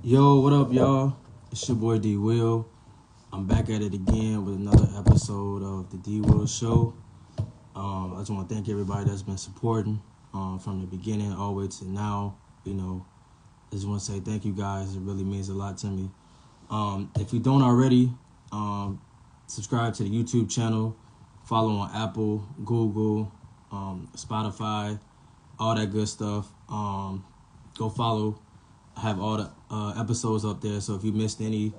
Yo, what up, y'all? It's your boy D Will. I'm back at it again with another episode of the D Will Show. I just want to thank everybody that's been supporting from the beginning all the way to now. I just want to say thank you guys. It really means a lot to me. If you don't already, subscribe to the YouTube channel, follow on Apple, Google, Spotify, all that good stuff. Go follow. I have all the episodes up there, so if you missed any,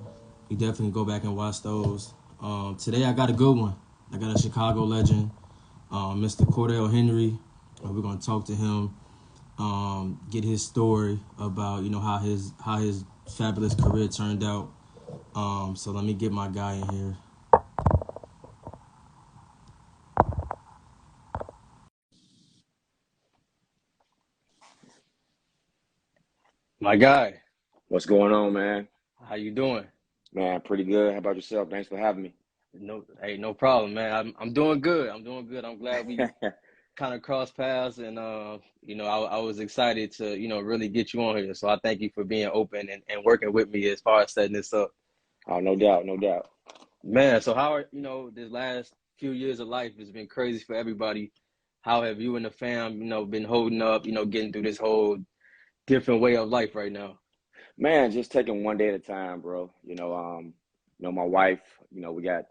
you definitely go back and watch those. Today I got a good one. I got a Chicago legend, Mr. Cordell Henry. We're gonna talk to him, get his story about how his fabulous career turned out. So let me get my guy in here. My guy, What's going on, man? how you doing? Man, pretty good. How about yourself? Thanks for having me. No problem, man. I'm doing good. I'm doing good. I'm glad we kind of crossed paths, and I was excited to really get you on here. So I thank you for being open and working with me as far as setting this up. Oh, no doubt, no doubt. Man, so how are this last few years of life has been crazy for everybody. How have you and the fam been holding up, getting through this whole different way of life right now? Man, just taking one day at a time, bro. My wife, we got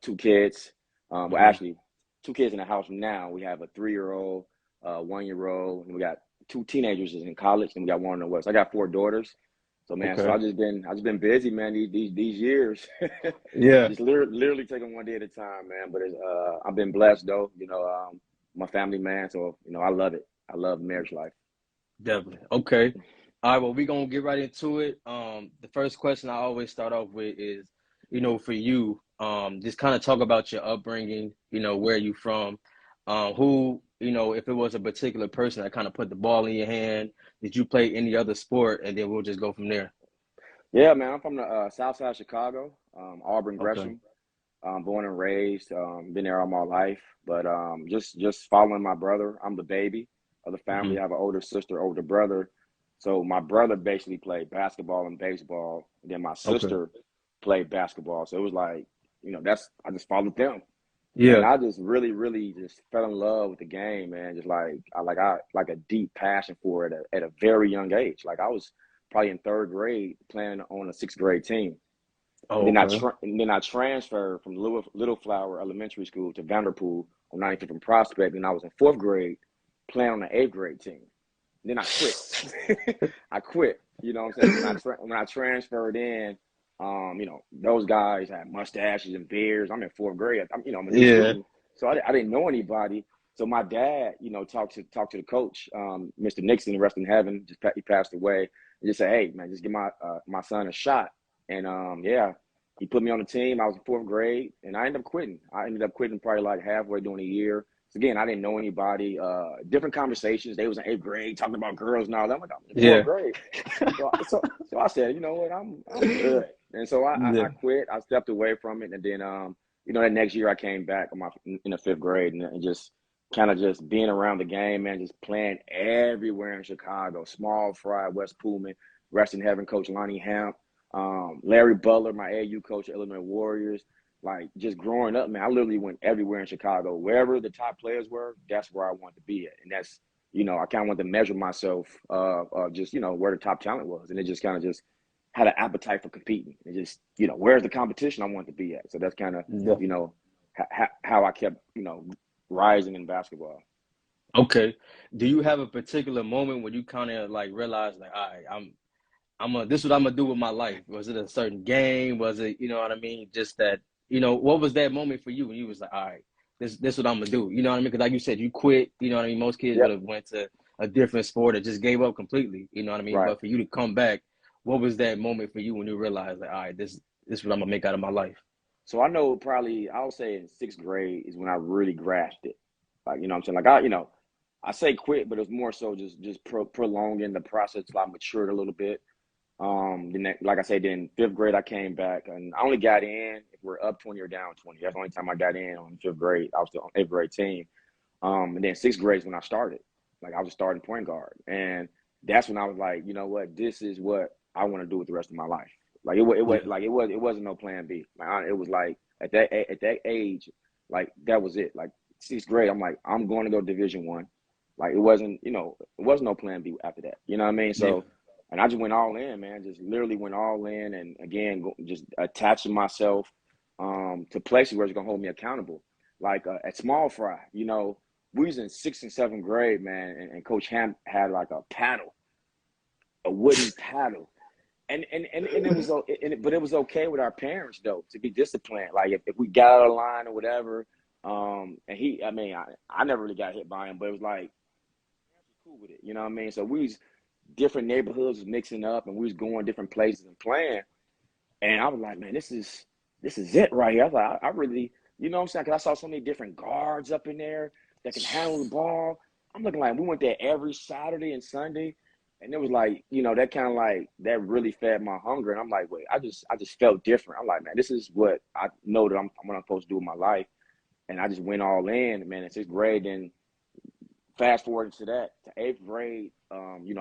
two kids. Well, Hmm. actually, two kids in the house now. We have a 3-year-old, 1-year-old, and we got two teenagers in college, and we got one in the West. I got four daughters. So man, Okay. I just been busy, man. These years, Yeah, just literally taking one day at a time, man. But I've been blessed though. I'm a family man, so I love it. I love marriage life. definitely. Okay. All right, well, we're gonna get right into it. The first question I always start off with is, for you, just kind of talk about your upbringing, where you from, who, if it was a particular person that kind of put the ball in your hand, did you play any other sport? And then we'll just go from there. Yeah, man. I'm from the South Side of Chicago, Auburn, Okay. Gresham. Born and raised. Been there all my life. But just following my brother. I'm the baby of the Hmm. family. I have an older sister, older brother. So my brother basically played basketball and baseball. And then my Okay. sister played basketball. So it was like, I just followed them. And Yeah. I just really just fell in love with the game, man. Just like a deep passion for it at a very young age. Like I was probably in third grade playing on a sixth grade team. Oh, okay. And then I transferred from Little Flower Elementary School to Vanderpool on 95th and Prospect, and I was in fourth grade playing on the eighth grade team. Then I quit. I quit. You know what I'm saying? When I transferred in, those guys had mustaches and beards. I'm in fourth grade. I'm a new Yeah. student, so I didn't know anybody. So my dad, talked to the coach, Mr. Nixon, rest in heaven. He passed away. And just said, hey man, just give my son a shot. And yeah, he put me on the team. I was in fourth grade, and I ended up quitting. I ended up quitting probably like halfway during the year. So again, I didn't know anybody. Different conversations. They was in eighth grade talking about girls and all that. I'm like, I'm in fourth Yeah. grade. So I said, you know what, I'm good. And so I Yeah. quit. I stepped away from it, and then that next year I came back in the fifth grade, and just kind of just being around the game, man, just playing everywhere in Chicago. Small Fry, West Pullman, rest in heaven, Coach Lonnie Hamp, Larry Butler, my AU coach at Illinois Warriors. Like just growing up, man, I literally went everywhere in Chicago. Wherever the top players were, that's where I wanted to be at, and that's I kind of wanted to measure myself just where the top talent was, and it just kind of just had an appetite for competing. And just where's the competition I wanted to be at. So that's kind of Yeah. how I kept rising in basketball. Okay. Do you have a particular moment when you kind of like realize like, all right, this is what I'm gonna do with my life? Was it a certain game? Was it, you know what I mean? Just that, what was that moment for you when you was like, all right, this what I'm gonna do? You know what I mean? Because like you said, you quit. You know what I mean? Most kids would Yep. have went to a different sport or just gave up completely. You know what I mean? Right. But for you to come back, what was that moment for you when you realized like, all right, this is what I'm gonna make out of my life? So I know probably I would say in sixth grade is when I really grasped it. Like what I'm saying, like I say quit, but it was more so just prolonging the process till I matured a little bit. Like I said, then fifth grade I came back, and I only got in if we're up 20 or down 20. That's the only time I got in on fifth grade. I was still on eighth grade team. And then sixth grade is when I started. Like I was a starting point guard, and that's when I was like, you know what, this is what. I want to do it the rest of my life. Like it wasn't no plan B. Like, it was like at that age, like that was it. Like sixth grade, I'm like, I'm going to go Division 1. Like it wasn't, it wasn't no plan B after that. You know what I mean? Yeah. So, and I just went all in, man. Just literally went all in, and again, just attaching myself to places where it's gonna hold me accountable. Like at Small Fry, we was in sixth and seventh grade, man, and Coach Ham had like a wooden paddle. And it was but it was okay with our parents though to be disciplined. Like if we got out of line or whatever, and I never really got hit by him, but it was like cool with it. You know what I mean? So we was different neighborhoods was mixing up, and we was going different places and playing. And I was like, man, this is it right here. I was like, I really, you know what I'm saying? Because I saw so many different guards up in there that can handle the ball. I'm looking like we went there every Saturday and Sunday. And it was like, that kind of like, that really fed my hunger. And I'm like, wait, I just felt different. I'm like, man, this is what I know that I'm what I'm supposed to do with my life. And I just went all in, man, in sixth grade. And fast forward to that, to eighth grade, I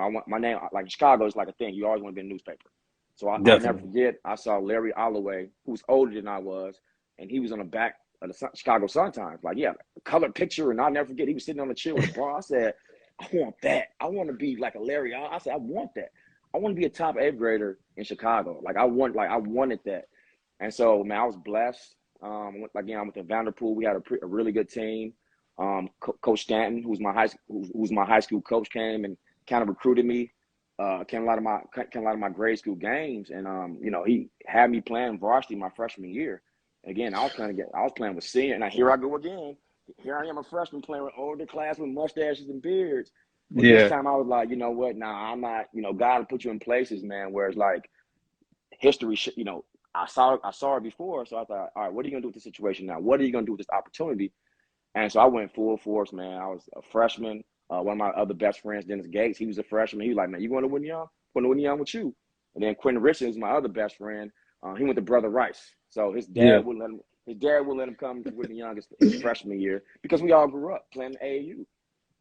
want my name, like in Chicago, it's like a thing. You always want to be in the newspaper. So I'll never Definitely. forget, I saw Larry Holloway, who's older than I was, and he was on the back of the Chicago Sun-Times. Like, yeah, a colored picture, and I'll never forget, he was sitting on the chair with a ball. I said, I want that. I want to be like a Larry. I said, I want that. I want to be a top eighth grader in Chicago. I wanted that. And so, man, I was blessed. Again, I went to Vanderpool. We had a really good team. Coach Stanton, who's my high school coach, came and kind of recruited me. Came a lot of my grade school games, and he had me playing varsity my freshman year. Again, I was playing with senior, and here I go again. Here I am, a freshman playing with older class with mustaches and beards. But this Yeah. time I was like, you know what? Nah, I'm not. God will put you in places, man, where it's like history. I saw it before, so I thought, all right, what are you gonna do with this situation now? What are you gonna do with this opportunity? And so I went full force, man. I was a freshman. One of my other best friends, Dennis Gates, he was a freshman. He was like, man, you going to Whitney Young? Going to Whitney Young with you. And then Quentin Richards, my other best friend, he went to Brother Rice. So his Yeah. dad wouldn't let him come to Whitney Young his freshman year because we all grew up playing the AAU.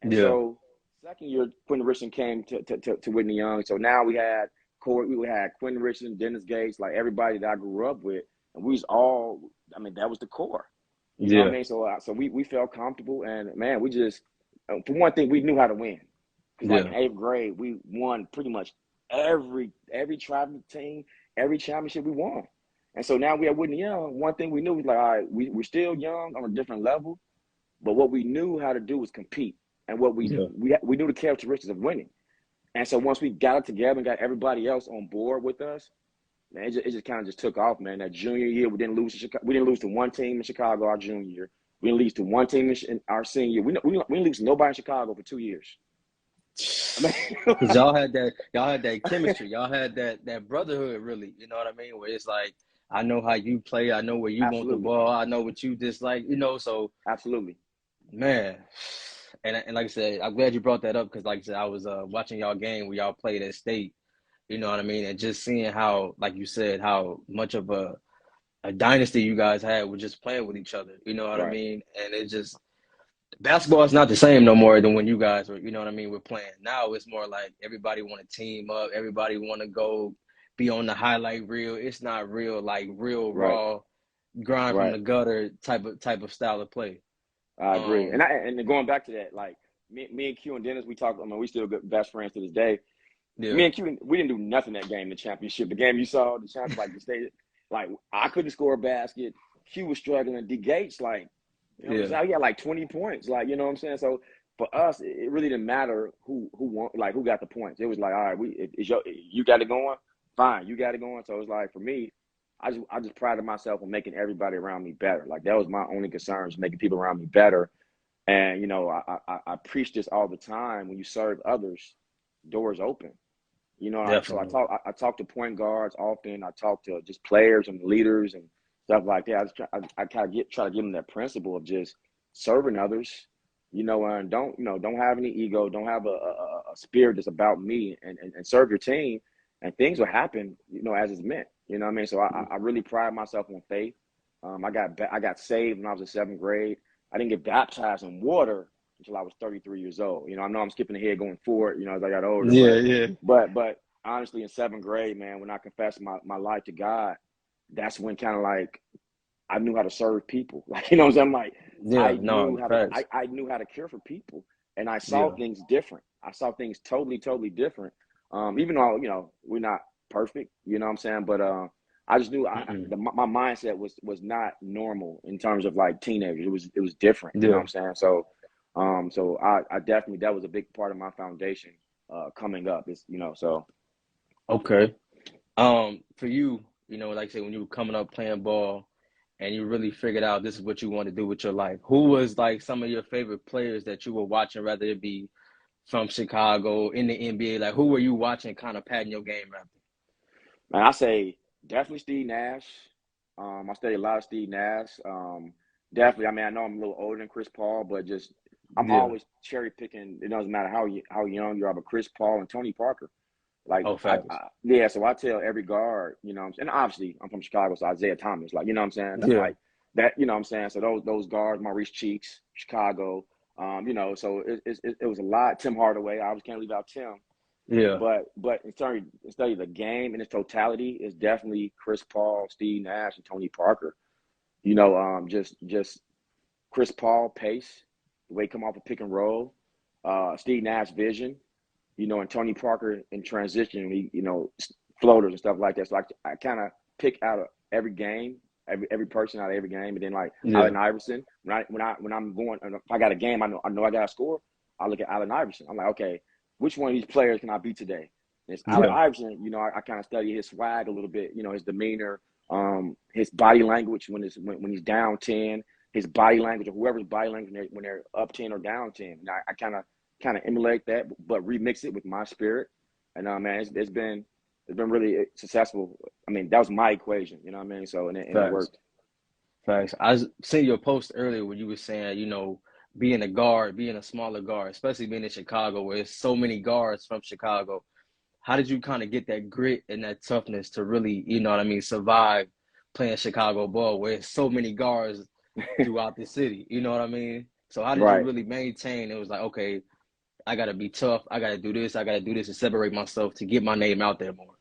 And Yeah. so second year, Quentin Richardson came to Whitney Young. So now we had Quentin Richardson, Dennis Gates, like everybody that I grew up with. And we was all, that was the core. You know what I Yeah. mean? So we felt comfortable, and man, we just for one thing, we knew how to win. Because like Yeah. in eighth grade, we won pretty much every traveling team, every championship we won. And so now we at Whitney Young. One thing we knew was like, all right, we're still young on a different level, but what we knew how to do was compete, and what we Yeah. knew the characteristics of winning. And so once we got it together and got everybody else on board with us, man, it just kind of just took off, man. That junior year, we didn't lose to Chicago. We didn't lose to one team in Chicago our junior year. We didn't lose to one team in our senior year. We didn't lose to nobody in Chicago for 2 years. Cause y'all had that chemistry, y'all had that brotherhood, really. You know what I mean? Where it's like, I know how you play, I know where you want the Absolutely, ball, I know what you dislike. So absolutely. man, and like I said, I'm glad you brought that up because, like I said, I was watching y'all game where y'all played at State. You know what I mean? And just seeing how, like you said, how much of a dynasty you guys had with just playing with each other. You know what I Right. mean? And it just basketball is not the same no more than when you guys were, you know what I mean, we're playing. Now it's more like everybody want to team up, everybody want to go be on the highlight reel. It's not real, like real Right. raw grind from Right. the gutter type of style of play. I agree. Um, And going back to that, like me and Q and Dennis, we talked. We still good best friends to this day. yeah, Me and Q, we didn't do nothing that game, the championship. The game you saw, the championship, like the state, like I couldn't score a basket. Q was struggling. D Gates, like, yeah, he had like 20 points. Like, you know what I'm saying? So for us, it really didn't matter who won, like who got the points. It was like, all right, you got it going, fine, you got it going. So it was like for me, I just prided myself on making everybody around me better. Like that was my only concerns, making people around me better. And I preach this all the time. When you serve others, doors open. So definitely. I talk to point guards often. I talk to just players and leaders and stuff like that. I kind of try to give them that principle of just serving others, and don't have any ego, don't have a spirit that's about me, and serve your team, and things will happen, as it's meant. You know what I mean? So I really pride myself on faith. I got saved when I was in seventh grade. I didn't get baptized in water until I was 33 years old. I know I'm skipping ahead going forward, as I got older, Yeah, yeah, but honestly in seventh grade, man, when I confessed my life to God, that's when kind of like I knew how to serve people. Like, you know what I'm saying? Like Yeah, I no, knew how to facts. I knew how to care for people, and I saw Yeah. things different. I saw things totally different. Even though we're not perfect, you know what I'm saying? But I just knew Mm-mm. my mindset was not normal in terms of like teenagers. It was different, you know what Yeah. I'm saying? So so I definitely, that was a big part of my foundation coming up. Is so. Okay. For you, like I say, when you were coming up playing ball and you really figured out this is what you want to do with your life, who was like some of your favorite players that you were watching, whether it be from Chicago in the NBA? Like, who were you watching, kind of padding your game after? Man, I say definitely Steve Nash. I study a lot of Steve Nash. Definitely. I mean, I know I'm a little older than Chris Paul, but just I'm Yeah. always cherry picking. It doesn't matter how young you are, but Chris Paul and Tony Parker. Like Oh, facts. yeah. So I tell every guard, and obviously I'm from Chicago, so Isaiah Thomas, like, you know what I'm saying, Yeah. like that, you know what I'm saying. So those guards, Maurice Cheeks, Chicago, so it was a lot. Tim Hardaway, I always can't leave out Tim. Yeah. But in study of the game in its totality is definitely Chris Paul, Steve Nash, and Tony Parker. Just Chris Paul pace, the way he come off a pick and roll, Steve Nash vision, and Tony Parker in transition, floaters and stuff like that. So I kind of pick out of every game, every person out of every game, and then like Yeah. Allen Iverson. When I'm going, if I got a game, I know I got to score. I look at Allen Iverson. I'm like, okay, which one of these players can I beat today? And it's Allen Yeah. Iverson. I kind of study his swag a little bit. His demeanor, his body language when he's down 10, his body language, or whoever's body language when they're up 10 or down 10. And I kind of emulate that, but remix it with my spirit. And man, it's been really successful. I mean, that was my equation, you know what I mean? So and it Facts. worked. Facts. Seen your post earlier where you were saying, being a guard, being a smaller guard, especially being in Chicago, where there's so many guards from Chicago. How did you kind of get that grit and that toughness to really, survive playing Chicago ball, where there's so many guards throughout the city? You know what I mean? So how did you Right, really maintain? It was like, okay, I gotta be tough. I gotta do this. I gotta do this to separate myself to get my name out there more.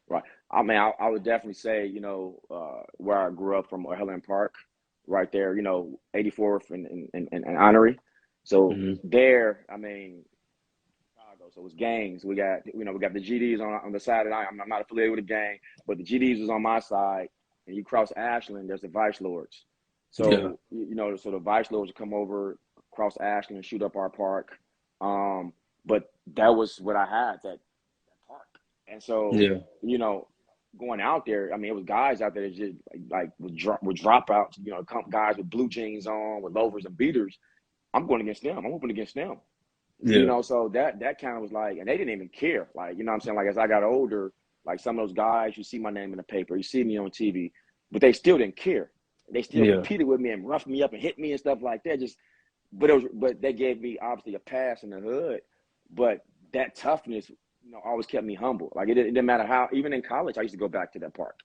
right. I mean, I would definitely say, where I grew up from, Helen Park, right there, 84th and Honorary. So Hmm. there, I mean, Chicago. So it's gangs. We got the GDs on the side, and I'm not affiliated with a gang, but the GDs was on my side, and you cross Ashland, there's the Vice Lords. Yeah. So the Vice Lords would come over, cross Ashland, and shoot up our park. But that was what I had, that park, and so Yeah. you know, going out there, I mean, it was guys out there that just like would drop out, guys with blue jeans on, with loafers and beaters. I'm going against them. I'm moving against them. Yeah. So that kind of was like, and they didn't even care. Like, you know what I'm saying? Like, as I got older, like some of those guys, you see my name in the paper, you see me on TV, but they still didn't care. They still Yeah. competed with me and roughed me up and hit me and stuff like that. But they gave me obviously a pass in the hood. But that toughness, always kept me humble. Like it didn't matter how, even in college, I used to go back to that park.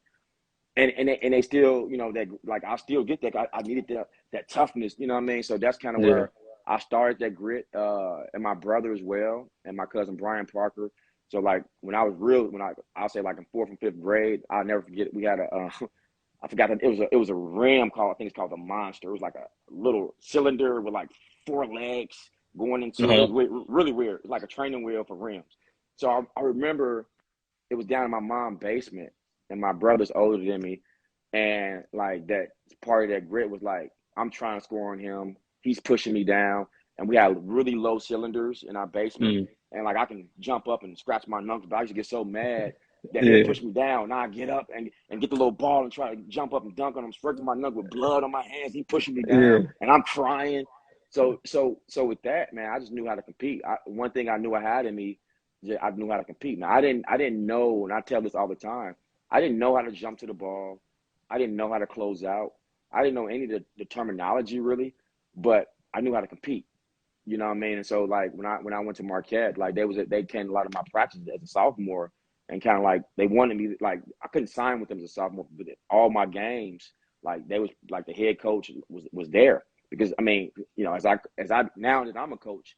And they still, that like I still get that. I needed that toughness, you know what I mean? So that's kind of Yeah. where I started that grit, and my brother as well, and my cousin Brian Parker. So like I'll say like in fourth and fifth grade, I'll never forget. We had I forgot that it was a ram called, I think it's called the Monster. It was like a little cylinder with like four legs going into it. It Uh-huh. was really weird. It was like a training wheel for rims. So I remember it was down in my mom's basement, and my brother's older than me, and like that part of that grit was like I'm trying to score on him, he's pushing me down, and we had really low cylinders in our basement, Mm. and like I can jump up and scratch my knuckles, but I used to get so mad that he'll Yeah. push me down, and I get up and get the little ball and try to jump up and dunk on him, scratching my knuckle with blood on my hands, he pushing me down, Yeah. and I'm crying. So with that, man, I just knew how to compete. One thing I knew I had in me, I knew how to compete. Now I didn't know, and I tell this all the time. I didn't know how to jump to the ball. I didn't know how to close out. I didn't know any of the terminology really, but I knew how to compete. You know what I mean? And so like when I went to Marquette, like they came to a lot of my practices as a sophomore, and kind of like they wanted me, like I couldn't sign with them as a sophomore, but all my games, like they was like the head coach was there, because I mean, as I now that I'm a coach,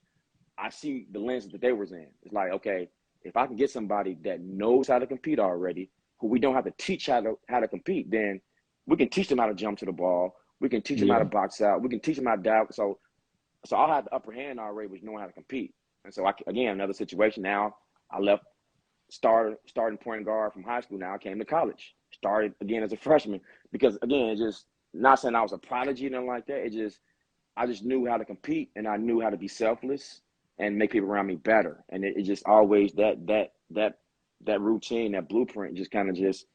I see the lens that they was in. It's like, okay, if I can get somebody that knows how to compete already, who we don't have to teach how to compete, then we can teach them how to jump to the ball. We can teach them how to box out. We can teach them how to dive. So I'll have the upper hand already with knowing how to compete. And so, again, another situation now, I left starting point guard from high school. Now I came to college, started again as a freshman because, again, just not saying I was a prodigy or nothing like that. I just knew how to compete, and I knew how to be selfless and make people around me better. And it just always that routine, that blueprint just kind of just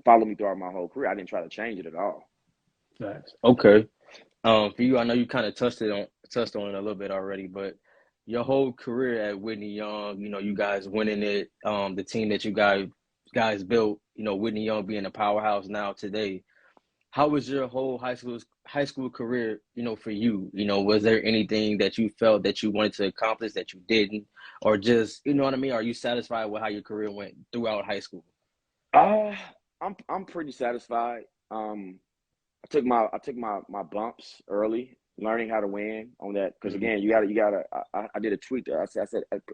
followed me throughout my whole career. I didn't try to change it at all. Nice. Okay. For you, I know you kind of touched on it a little bit already, but your whole career at Whitney Young, you guys winning it, the team that you guys built, Whitney Young being a powerhouse now today. How was your whole high school career, for you? Was there anything that you felt that you wanted to accomplish that you didn't, or just, you know what I mean? Are you satisfied with how your career went throughout high school? I'm pretty satisfied. I took my bumps early, learning how to win on that. Because again, you gotta. I did a tweet there. I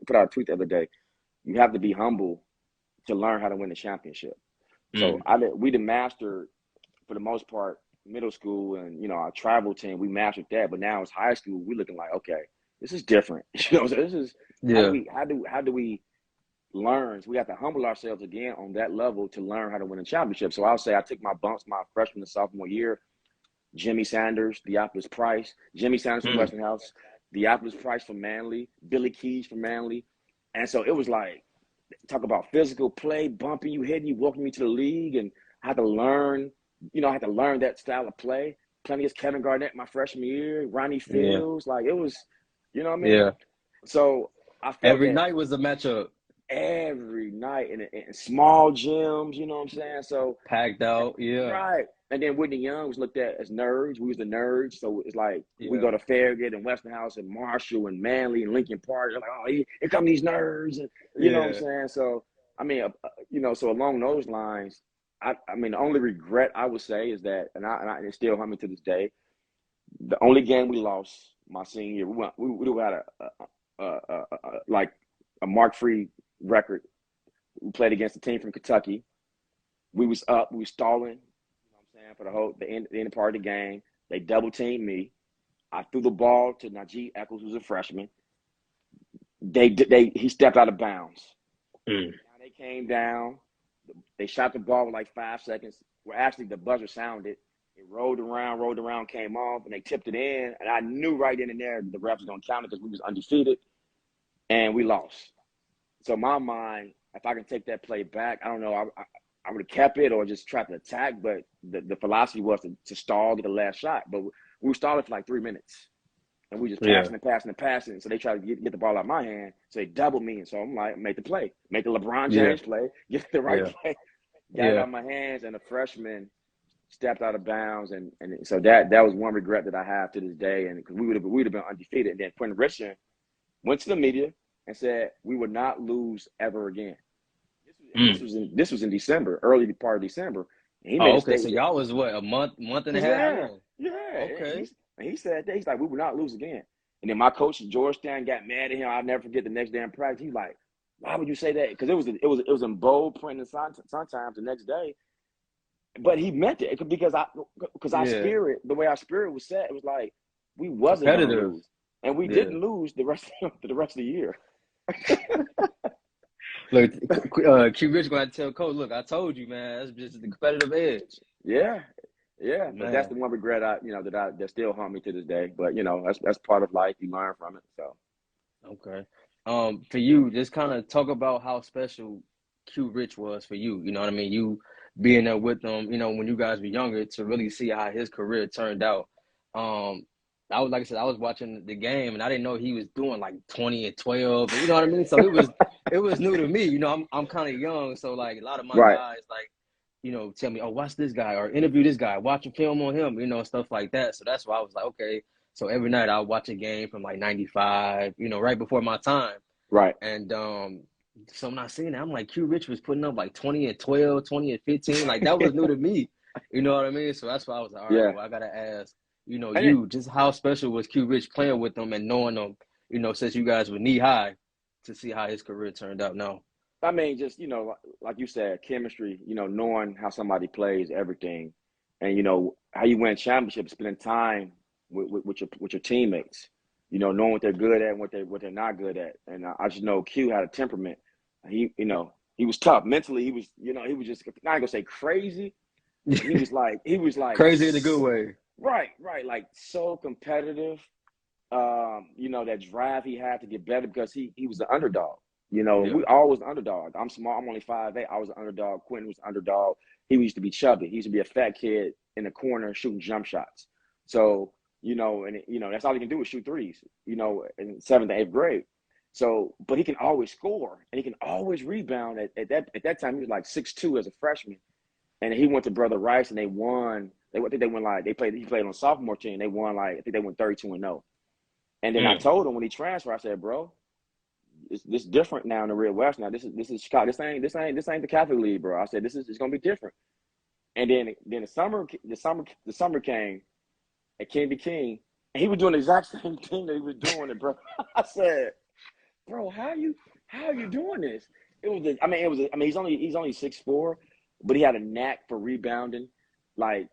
put out a tweet the other day. You have to be humble to learn how to win the championship. So we done mastered, for the most part, middle school and our travel team. We mastered that, but now it's high school. We looking like, okay, this is different. So this is how do we learn? So we have to humble ourselves again on that level to learn how to win a championship. So I'll say I took my bumps my freshman and sophomore year. Jimmy Sanders, Theophilus Price, Jimmy Sanders from Westinghouse, Theophilus Price from Manly, Billy Keys from Manly. And so it was like, talk about physical play, bumping you, hitting you, walking me to the league, and I had to learn, that style of play. Playing against Kevin Garnett my freshman year, Ronnie Fields, like it was, you know what I mean? Yeah. So I felt every night was a matchup. Every night in small gyms, you know what I'm saying? So packed out, yeah. Right. And then Whitney Young was looked at as nerds. We was the nerds. So it's like we go to Farragut and Westinghouse and Marshall and Manly and Lincoln Park. They're like, oh, here come these nerds. And you know what I'm saying? So, I mean, so along those lines, I mean, the only regret I would say is that, and it still hurt me to this day, the only game we lost my senior year, we had a mark-free record. We played against a team from Kentucky. We was up, we was stalling, for the end part of the game. They double teamed me. I threw the ball to Najee Eccles, who's a freshman. He stepped out of bounds. Now they came down. They shot the ball with like 5 seconds. Well, actually, the buzzer sounded. It rolled around, came off, and they tipped it in. And I knew right then and there the refs was going to count it because we was undefeated, and we lost. So in my mind, if I can take that play back, I don't know. I would have kept it or just tried to attack, but the philosophy was to stall, get the last shot. But we were stalling for like 3 minutes, and we just passing. So they tried to get the ball out of my hand, so they doubled me. And so I'm like, make the play, make the LeBron James play, get the right play, got it out of my hands, and the freshman stepped out of bounds, and so that was one regret that I have to this day, and because we'd have been undefeated. And then Quentin Richardson went to the media and said we would not lose ever again. This was in December, early part of December. And he made a statement. So y'all was what, a month and a half? Yeah. Okay. And he said that he's like, we will not lose again. And then my coach at Georgetown got mad at him. I'll never forget the next day in practice. He's like, why would you say that? Because it was in bold print and sometimes the next day. But he meant it because our spirit, the way our spirit was set, it was like we wasn't going to lose, and we didn't lose the rest of the year. Look, Q Rich gonna tell Coach, look, I told you, man, that's just the competitive edge. Yeah. But that's the one regret that still haunt me to this day. But that's part of life. You learn from it. So. Okay. For you, just kind of talk about how special Q Rich was for you. You know what I mean? You being there with him, when you guys were younger, to really see how his career turned out. I was watching the game and I didn't know he was doing like 20 and 12. You know what I mean? So it was new to me. I'm kind of young, so like a lot of my guys tell me, oh, watch this guy or interview this guy, watch a film on him, stuff like that. So that's why I was like, okay. So every night I'll watch a game from like 95, right before my time. Right. And so when I seen that, I'm like, Q Rich was putting up like 20 and 12, 20 and 15. Like that was new to me. You know what I mean? So that's why I was like, all right, well, I got to ask, just how special was Q Rich playing with them and knowing them, since you guys were knee high to see how his career turned out now. I mean, just like you said, chemistry. Knowing how somebody plays, everything, and how you win championships, spending time with your teammates. Knowing what they're good at and what they're not good at. And I just know Q had a temperament. He was tough mentally. He was just not gonna say crazy, but he was like Crazy in a good way. right, like so competitive. That drive he had to get better because he was the underdog. Yeah. We always the underdog. I'm small. I'm only 5'8". I was the underdog. Quentin was the underdog. He used to be chubby. He used to be a fat kid in the corner shooting jump shots. So, that's all he can do is shoot threes, in 7th and 8th grade. So, but he can always score and he can always rebound. At that time, he was like 6'2" as a freshman. And he went to Brother Rice and they won. I think they won he played on a sophomore team. They won I think they won 32-0. And then I told him when he transferred, I said, bro, this different now in the real West. Now this is Chicago. This ain't the Catholic League, bro. I said it's gonna be different. And then the summer came at King B. King, and he was doing the exact same thing that he was doing it, bro. I said, bro, how are you doing this? He's only 6'4", but he had a knack for rebounding. Like,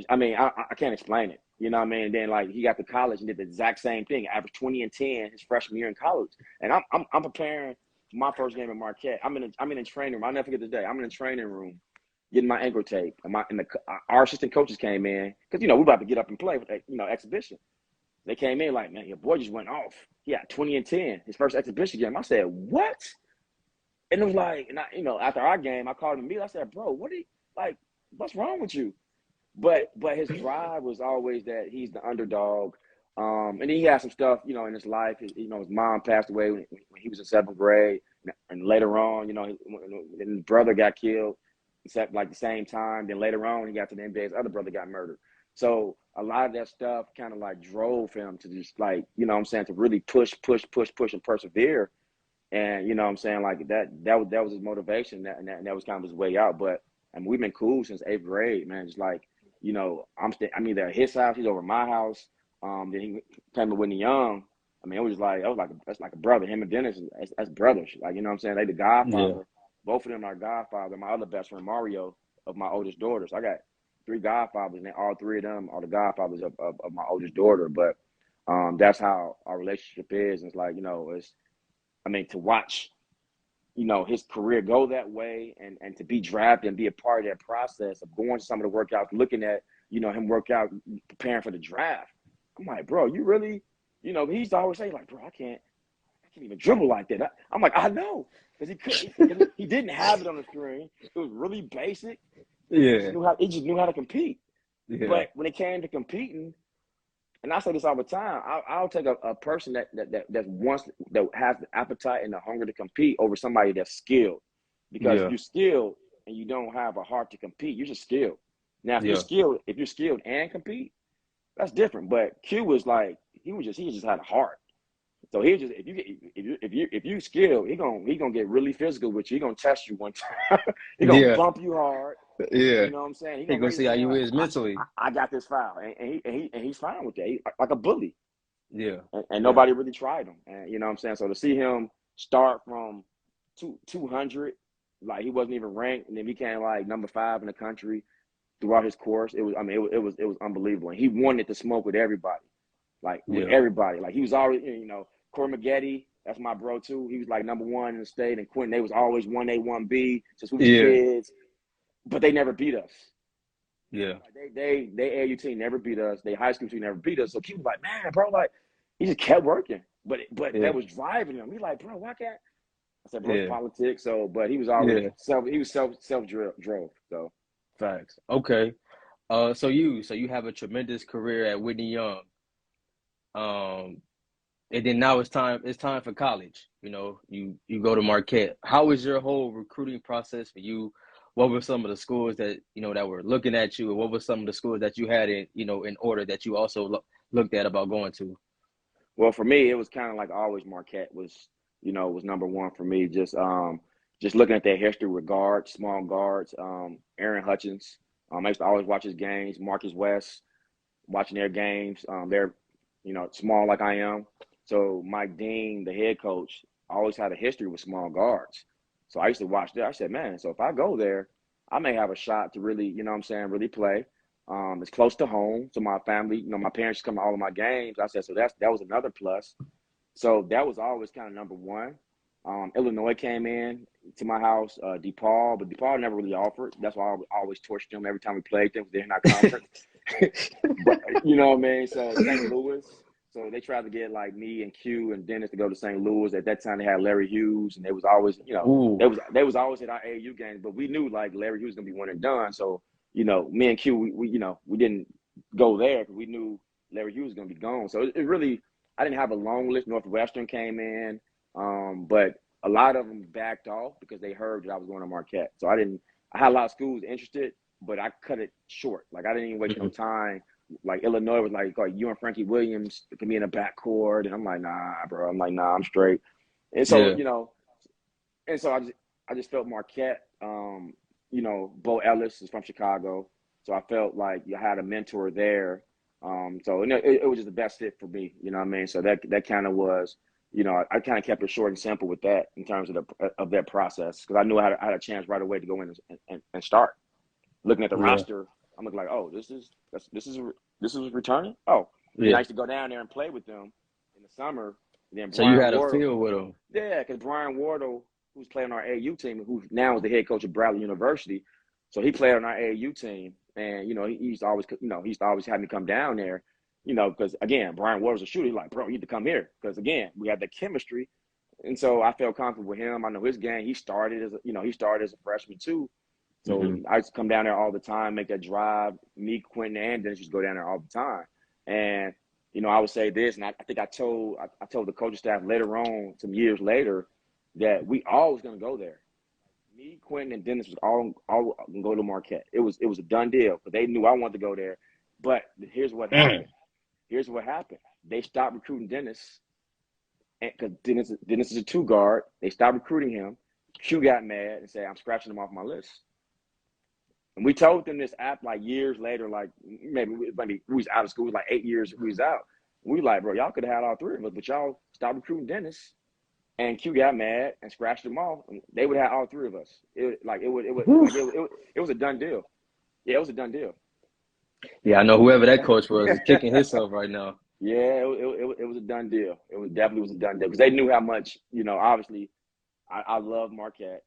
I can't explain it. You know what I mean? And then he got to college and did the exact same thing. Averaged 20 and 10 his freshman year in college. And I'm preparing for my first game at Marquette. I'm in the training room. I'll never forget this day. I'm in the training room getting my ankle tape. And our assistant coaches came in because we're about to get up and play for exhibition. They came in like, man, your boy just went off. He had 20 and 10 his first exhibition game. I said, what? And it was like, after our game, I called him immediately. I said, bro, what's wrong with you? But his drive was always that he's the underdog. And he had some stuff, in his life. His mom passed away when he was in 7th grade. And later on, his brother got killed at the same time. Then later on, he got to the NBA, his other brother got murdered. So a lot of that stuff kind of drove him to just to really push and persevere. And, that was his motivation. And that was kind of his way out. But we've been cool since 8th grade, man. Just I'm either at his house, he's over my house. Then he came to Whitney Young. It was that's like a brother. Him and Dennis, that's brothers. They the godfather. Yeah. Both of them are godfather. My other best friend, Mario, of my oldest daughter. So I got 3 godfathers, and all 3 of them are the godfathers of my oldest daughter. But that's how our relationship is. And it's to watch his career go that way and to be drafted and be a part of that process of going to some of the workouts, looking at, him work out, preparing for the draft. I'm like, bro, you really, he used to always say bro, I can't even dribble like that. I'm like, I know, because he didn't have it on the screen. It was really basic. Yeah. He just knew how to compete. Yeah. But when it came to competing, and I say this all the time, I'll take a person that has the appetite and the hunger to compete over somebody that's skilled. Because if you're skilled and you don't have a heart to compete, you're just skilled. Now, if you're skilled and compete, that's different. But Q was he just had a heart. So he just if you skilled, he gonna get really physical with you. He gonna test you one time. He gonna bump you hard. Yeah. You know what I'm saying? He gonna see how you is mentally. I got this foul, and he's fine with that. He, like a bully. Yeah. And nobody really tried him. And you know what I'm saying? So to see him start from 200, he wasn't even ranked, and then became number 5 in the country throughout his course. It was unbelievable. And he wanted to smoke with everybody, with everybody. He was always, Corey Maggette, that's my bro too. He was number 1 in the state, and Quentin, they was always 1A, 1B since we was kids. But they never beat us. Yeah. They AAU team never beat us. They high school team never beat us. So Q was man, bro, he just kept working. But that was driving him. He's bro, why can't I said, bro, it's politics. So but he was always self drove. So facts. Okay. So you have a tremendous career at Whitney Young. And then now it's time for college. You go to Marquette. How was your whole recruiting process for you? What were some of the schools that that were looking at you, and what were some of the schools that you had in order that you also looked at about going to? Well, for me, it was kind of always Marquette was number 1 for me. Just looking at their history with guards, small guards. Aaron Hutchins. I used to always watch his games. Marcus West, watching their games. They're small like I am. So Mike Dean, the head coach, always had a history with small guards. So I used to watch that. I said, man, so if I go there, I may have a shot to really, you know what I'm saying, really play. It's close to home. So my family, my parents come to all of my games. I said, so that was another plus. So that was always kind of number one. Illinois came in to my house, DePaul, but DePaul never really offered. That's why I always torched them every time we played them. They're not conference. But you know what I mean? So St. Louis. So they tried to get like me and Q and Dennis to go to St. Louis. At that time, they had Larry Hughes, and they was always, Ooh. they was always at our AAU games. But we knew like Larry Hughes was gonna be one and done. So me and Q, we didn't go there because we knew Larry Hughes was gonna be gone. So it really, I didn't have a long list. Northwestern came in, but a lot of them backed off because they heard that I was going to Marquette. So I had a lot of schools interested, but I cut it short. Like I didn't even waste no time. Like Illinois was like you and Frankie Williams can be in a backcourt, and I'm like, nah, bro. I'm like, nah, I'm straight. And so and so I just felt Marquette. Bo Ellis is from Chicago, so I felt like you had a mentor there. So it was just the best fit for me. You know what I mean? So that kind of was. I kind of kept it short and simple with that in terms of that process because I knew I had a chance right away to go in and start. Looking at the roster, I'm looking like, oh, this is returning. Oh, I used to go down there and play with them in the summer. And then So you had a feel with them. Yeah, because Brian Wardle, who's playing on our AAU team, who now is the head coach of Bradley University, so he played on our AAU team, and he used to always have me come down there. Because again, Brian Wardle's a shooter. He's like, bro, you need to come here because again, we had that chemistry, and so I felt comfortable with him. I know his game. He started as a freshman too. So I used to come down there all the time, make that drive. Me, Quentin, and Dennis used to go down there all the time. And I would say this, and I think I told the coaching staff later on, some years later, that we all was gonna go there. Me, Quentin, and Dennis was all gonna go to Marquette. It was a done deal, but they knew I wanted to go there. But here's what happened. They stopped recruiting Dennis, because Dennis is a 2 guard. They stopped recruiting him. Q got mad and said, "I'm scratching him off my list." And we told them this like years later, like maybe we was out of school, like 8 years we was out. We like, bro, y'all could have had all 3 of us, but y'all stopped recruiting Dennis. And Q got mad and scratched them off. And they would have all 3 of us. It was a done deal. Yeah, it was a done deal. Yeah, I know whoever that coach was is kicking himself right now. Yeah, it was a done deal. It definitely was a done deal because they knew how much, obviously I love Marquette.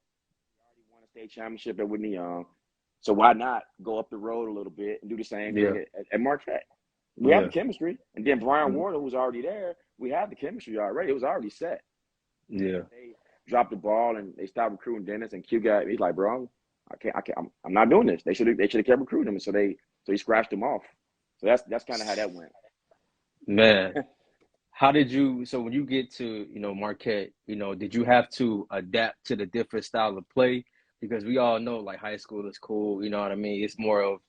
We already won a state championship at Whitney Young. So why not go up the road a little bit and do the same thing at Marquette? We have the chemistry. And then Brian Wardle, who's already there, we have the chemistry already. It was already set. Yeah. They dropped the ball and they stopped recruiting Dennis, and Q he's like, bro, I'm not doing this. They should have kept recruiting him. So he scratched him off. So that's kind of how that went. Man, how did you? So when you get to Marquette, did you have to adapt to the different style of play? Because we all know like high school is cool. You know what I mean? It's more of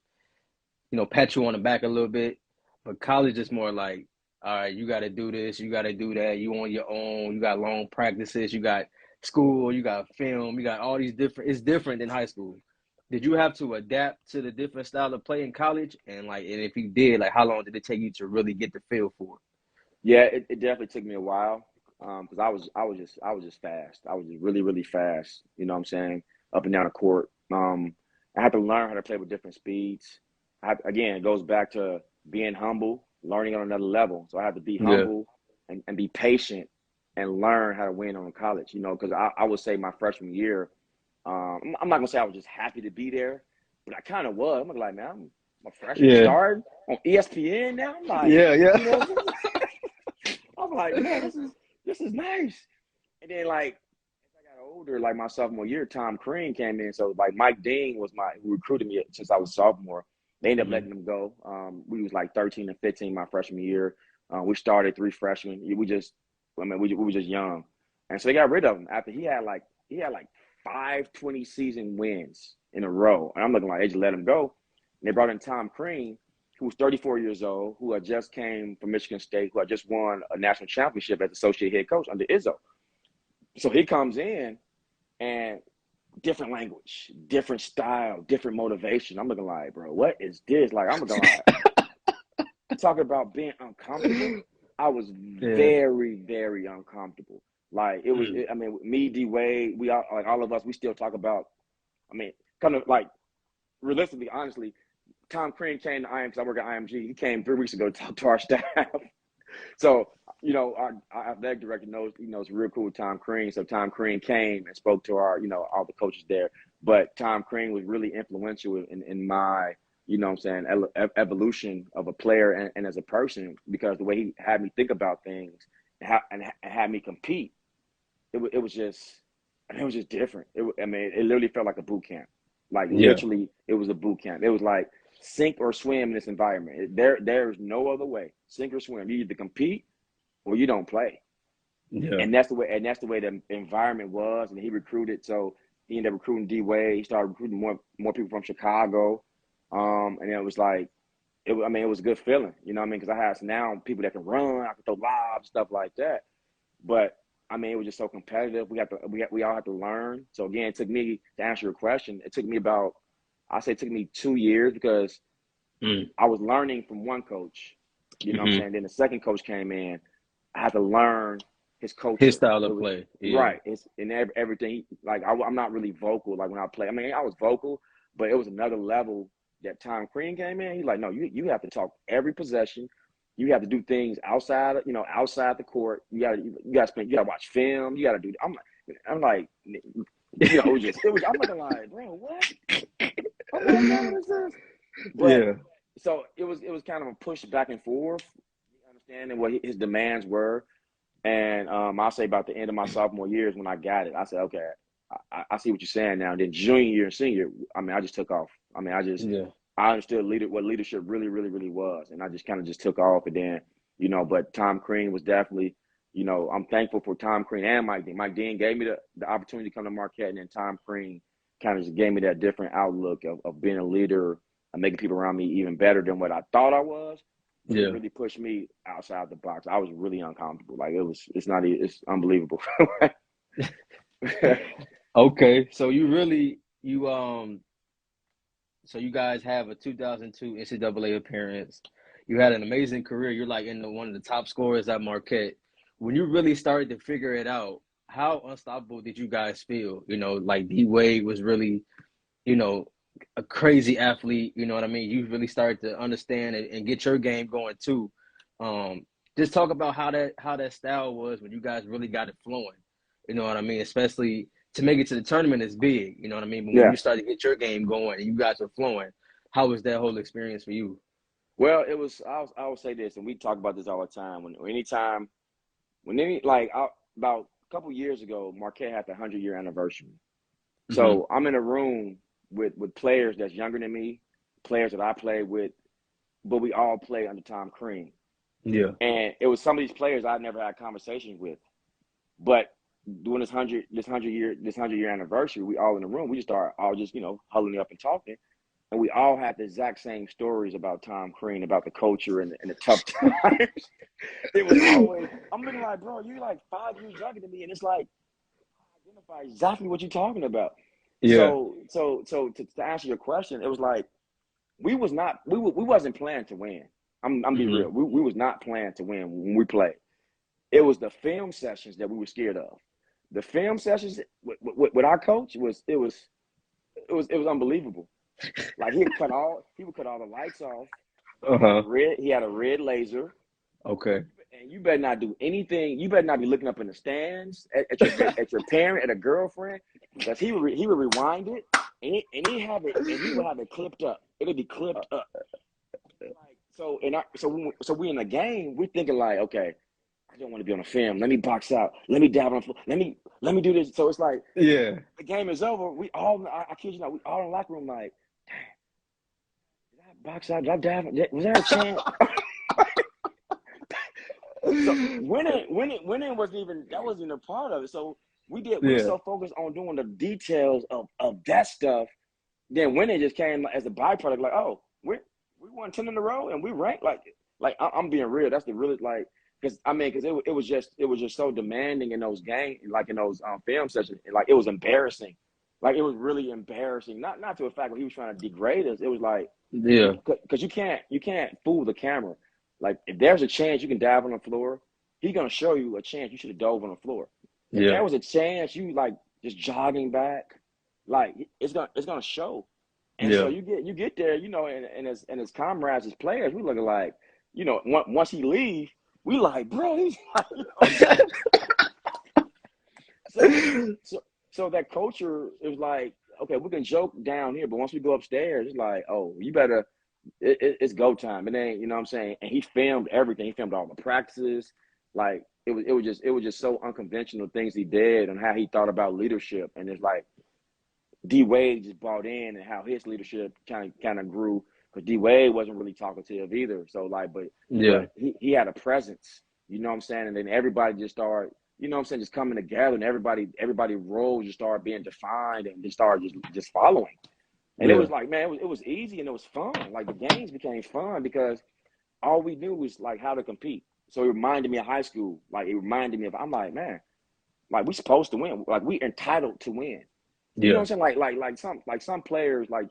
pat you on the back a little bit, but college is more like, all right, you got to do this, you got to do that. You on your own. You got long practices. You got school. You got film. You got all these different. It's different than high school. Did you have to adapt to the different style of play in college? And if you did, like, how long did it take you to really get the feel for it? Yeah, it definitely took me a while because I was just fast. I was just really, really fast. You know what I'm saying? Up and down the court. I had to learn how to play with different speeds. Again, it goes back to being humble, learning on another level. So I had to be humble and be patient and learn how to win on college. Because I would say my freshman year, I'm not gonna say I was just happy to be there, but I kind of was. I'm like, man, I'm a freshman starting on ESPN now. I'm like, I'm like, man, this is nice. And then like as I got older, like my sophomore year, Tom Crean came in. So like Mike Dean was who recruited me since I was a sophomore. They ended up letting him go. We was like 13 and 15 my freshman year. We started 3 freshmen. We were just young, and so they got rid of him after he had like 5 20-season wins in a row. And I'm looking like they just let him go. And they brought in Tom Crean, who was 34 years old, who had just came from Michigan State, who had just won a national championship as associate head coach under Izzo. So he comes in and different language, different style, different motivation. I'm looking like, bro, what is this? Like, I'm looking like, talking about being uncomfortable. I was very, very uncomfortable. Like it was. I mean, me, D Wade, we all like all of us. We still talk about. I mean, kind of like realistically, honestly, Tom Crean came to IM because I work at IMG. He came 3 weeks ago to talk to our staff. So, you know, our athletic director knows, it's real cool with Tom Crean. So Tom Crean came and spoke to our, all the coaches there. But Tom Crean was really influential in my, evolution of a player and as a person, because the way he had me think about things and had me compete, it was just different. It literally felt like a boot camp. Like literally, it was a boot camp. It was like sink or swim in this environment. There's no other way. Sink or swim. You either compete or you don't play. Yeah. And that's the way. And that's the way the environment was. And he recruited. So he ended up recruiting D Wade. He started recruiting more people from Chicago. And it was like, it was a good feeling. You know what I mean? Because I have now people that can run. I can throw lobs, stuff like that. But it was just so competitive. We all have to learn. So again, it took me, to answer your question, it took me 2 years, because I was learning from one coach, you know what I'm saying? Then the second coach came in. I had to learn his culture. His style of play. Yeah. Right. It's in everything. Like I'm not really vocal like when I play. I was vocal, but it was another level that Tom Crean came in. He's like, no, you have to talk every possession. You have to do things outside the court. You gotta watch film. You gotta do. I'm like, it was. I'm looking like, bro, what? What is this? But, so it was kind of a push back and forth, understanding what his demands were, and I'll say about the end of my sophomore years when I got it, I said, okay, I see what you're saying now. And then junior year and senior, I just took off. I understood what leadership really, really, really was. And I just kind of just took off. And then, but Tom Crean was definitely, I'm thankful for Tom Crean and Mike Dean. Mike Dean gave me the opportunity to come to Marquette, and then Tom Crean kind of just gave me that different outlook of being a leader and making people around me even better than what I thought I was. It really pushed me outside the box. I was really uncomfortable. Like it's unbelievable. Okay. So so you guys have a 2002 NCAA appearance. You had an amazing career. You're like one of the top scorers at Marquette. When you really started to figure it out, how unstoppable did you guys feel? Like D Wade was really, a crazy athlete. You know what I mean? You really started to understand it and get your game going too. Just talk about how that style was when you guys really got it flowing. You know what I mean? Especially to make it to the tournament is big. You know what I mean? But when you started to get your game going and you guys were flowing, how was that whole experience for you? Well, it was. I will say this, and we talk about this all the time. About a couple years ago, Marquette had the 100-year anniversary. So I'm in a room with players that's younger than me, players that I played with, but we all play under Tom Crean. Yeah. And it was some of these players I never had conversations with, but doing this 100-year anniversary, we all in the room. We just start all just huddling up and talking, and we all had the exact same stories about Tom Crean, about the culture and the tough times. It was always, I'm looking like, bro, you're like 5 years younger than me, and it's like, I identify exactly what you're talking about. Yeah. So to answer your question, it was like we wasn't playing to win. I'm be real. We was not playing to win when we played. It was the film sessions that we were scared of. The film sessions with our coach was unbelievable. Like he would cut all the lights off. He had a red laser. Okay. And you better not do anything. You better not be looking up in the stands at your parent, at a girlfriend, because he would rewind it and he would have it clipped up. It'll be clipped up. So we in the game. We're thinking like, okay, I don't want to be on the film. Let me box out. Let me dab on the floor. Let me do this. So it's like, the game is over. We all, I kid you not, we all in the locker room like, dang, did I box out? Did I dab? Was there a chance? So winning wasn't even a part of it. So we were so focused on doing the details of that stuff. Then winning just came as a byproduct. Like, oh, we won 10 in a row and we ranked. Like I'm being real. That's the really like. Because it was just so demanding in those games, like in those film sessions. Like it was embarrassing. Like it was really embarrassing. Not to the fact that he was trying to degrade us. It was like, because you can't fool the camera. Like if there's a chance you can dive on the floor, he's gonna show you a chance you should have dove on the floor. if Yeah. there was a chance you like just jogging back, like it's gonna show. And so Yeah. you get there, and as comrades, as players, we looking like, once he leave, we like, bro, he's like, what I'm saying? So so so that culture is like, okay, we can joke down here, but once we go upstairs, it's like, oh, you better it's go time. And then, you know what I'm saying? And he filmed everything. He filmed all the practices. Like it was just so unconventional things he did and how he thought about leadership. And it's like D Wade just bought in and how his leadership kind of grew because D Wade wasn't really talkative either. So like, but Yeah. but he had a presence, you know what I'm saying? And then everybody just started, you know what I'm saying, just coming together, and everybody roles just started being defined and just started just following. And it Yeah. was like, man, it was easy and it was fun. Like the games became fun because all we knew was like how to compete. So it reminded me of high school. Like it reminded me of, I'm like, man, like we supposed to win. Like we entitled to win. You know Yeah. what I'm saying? Like some players, like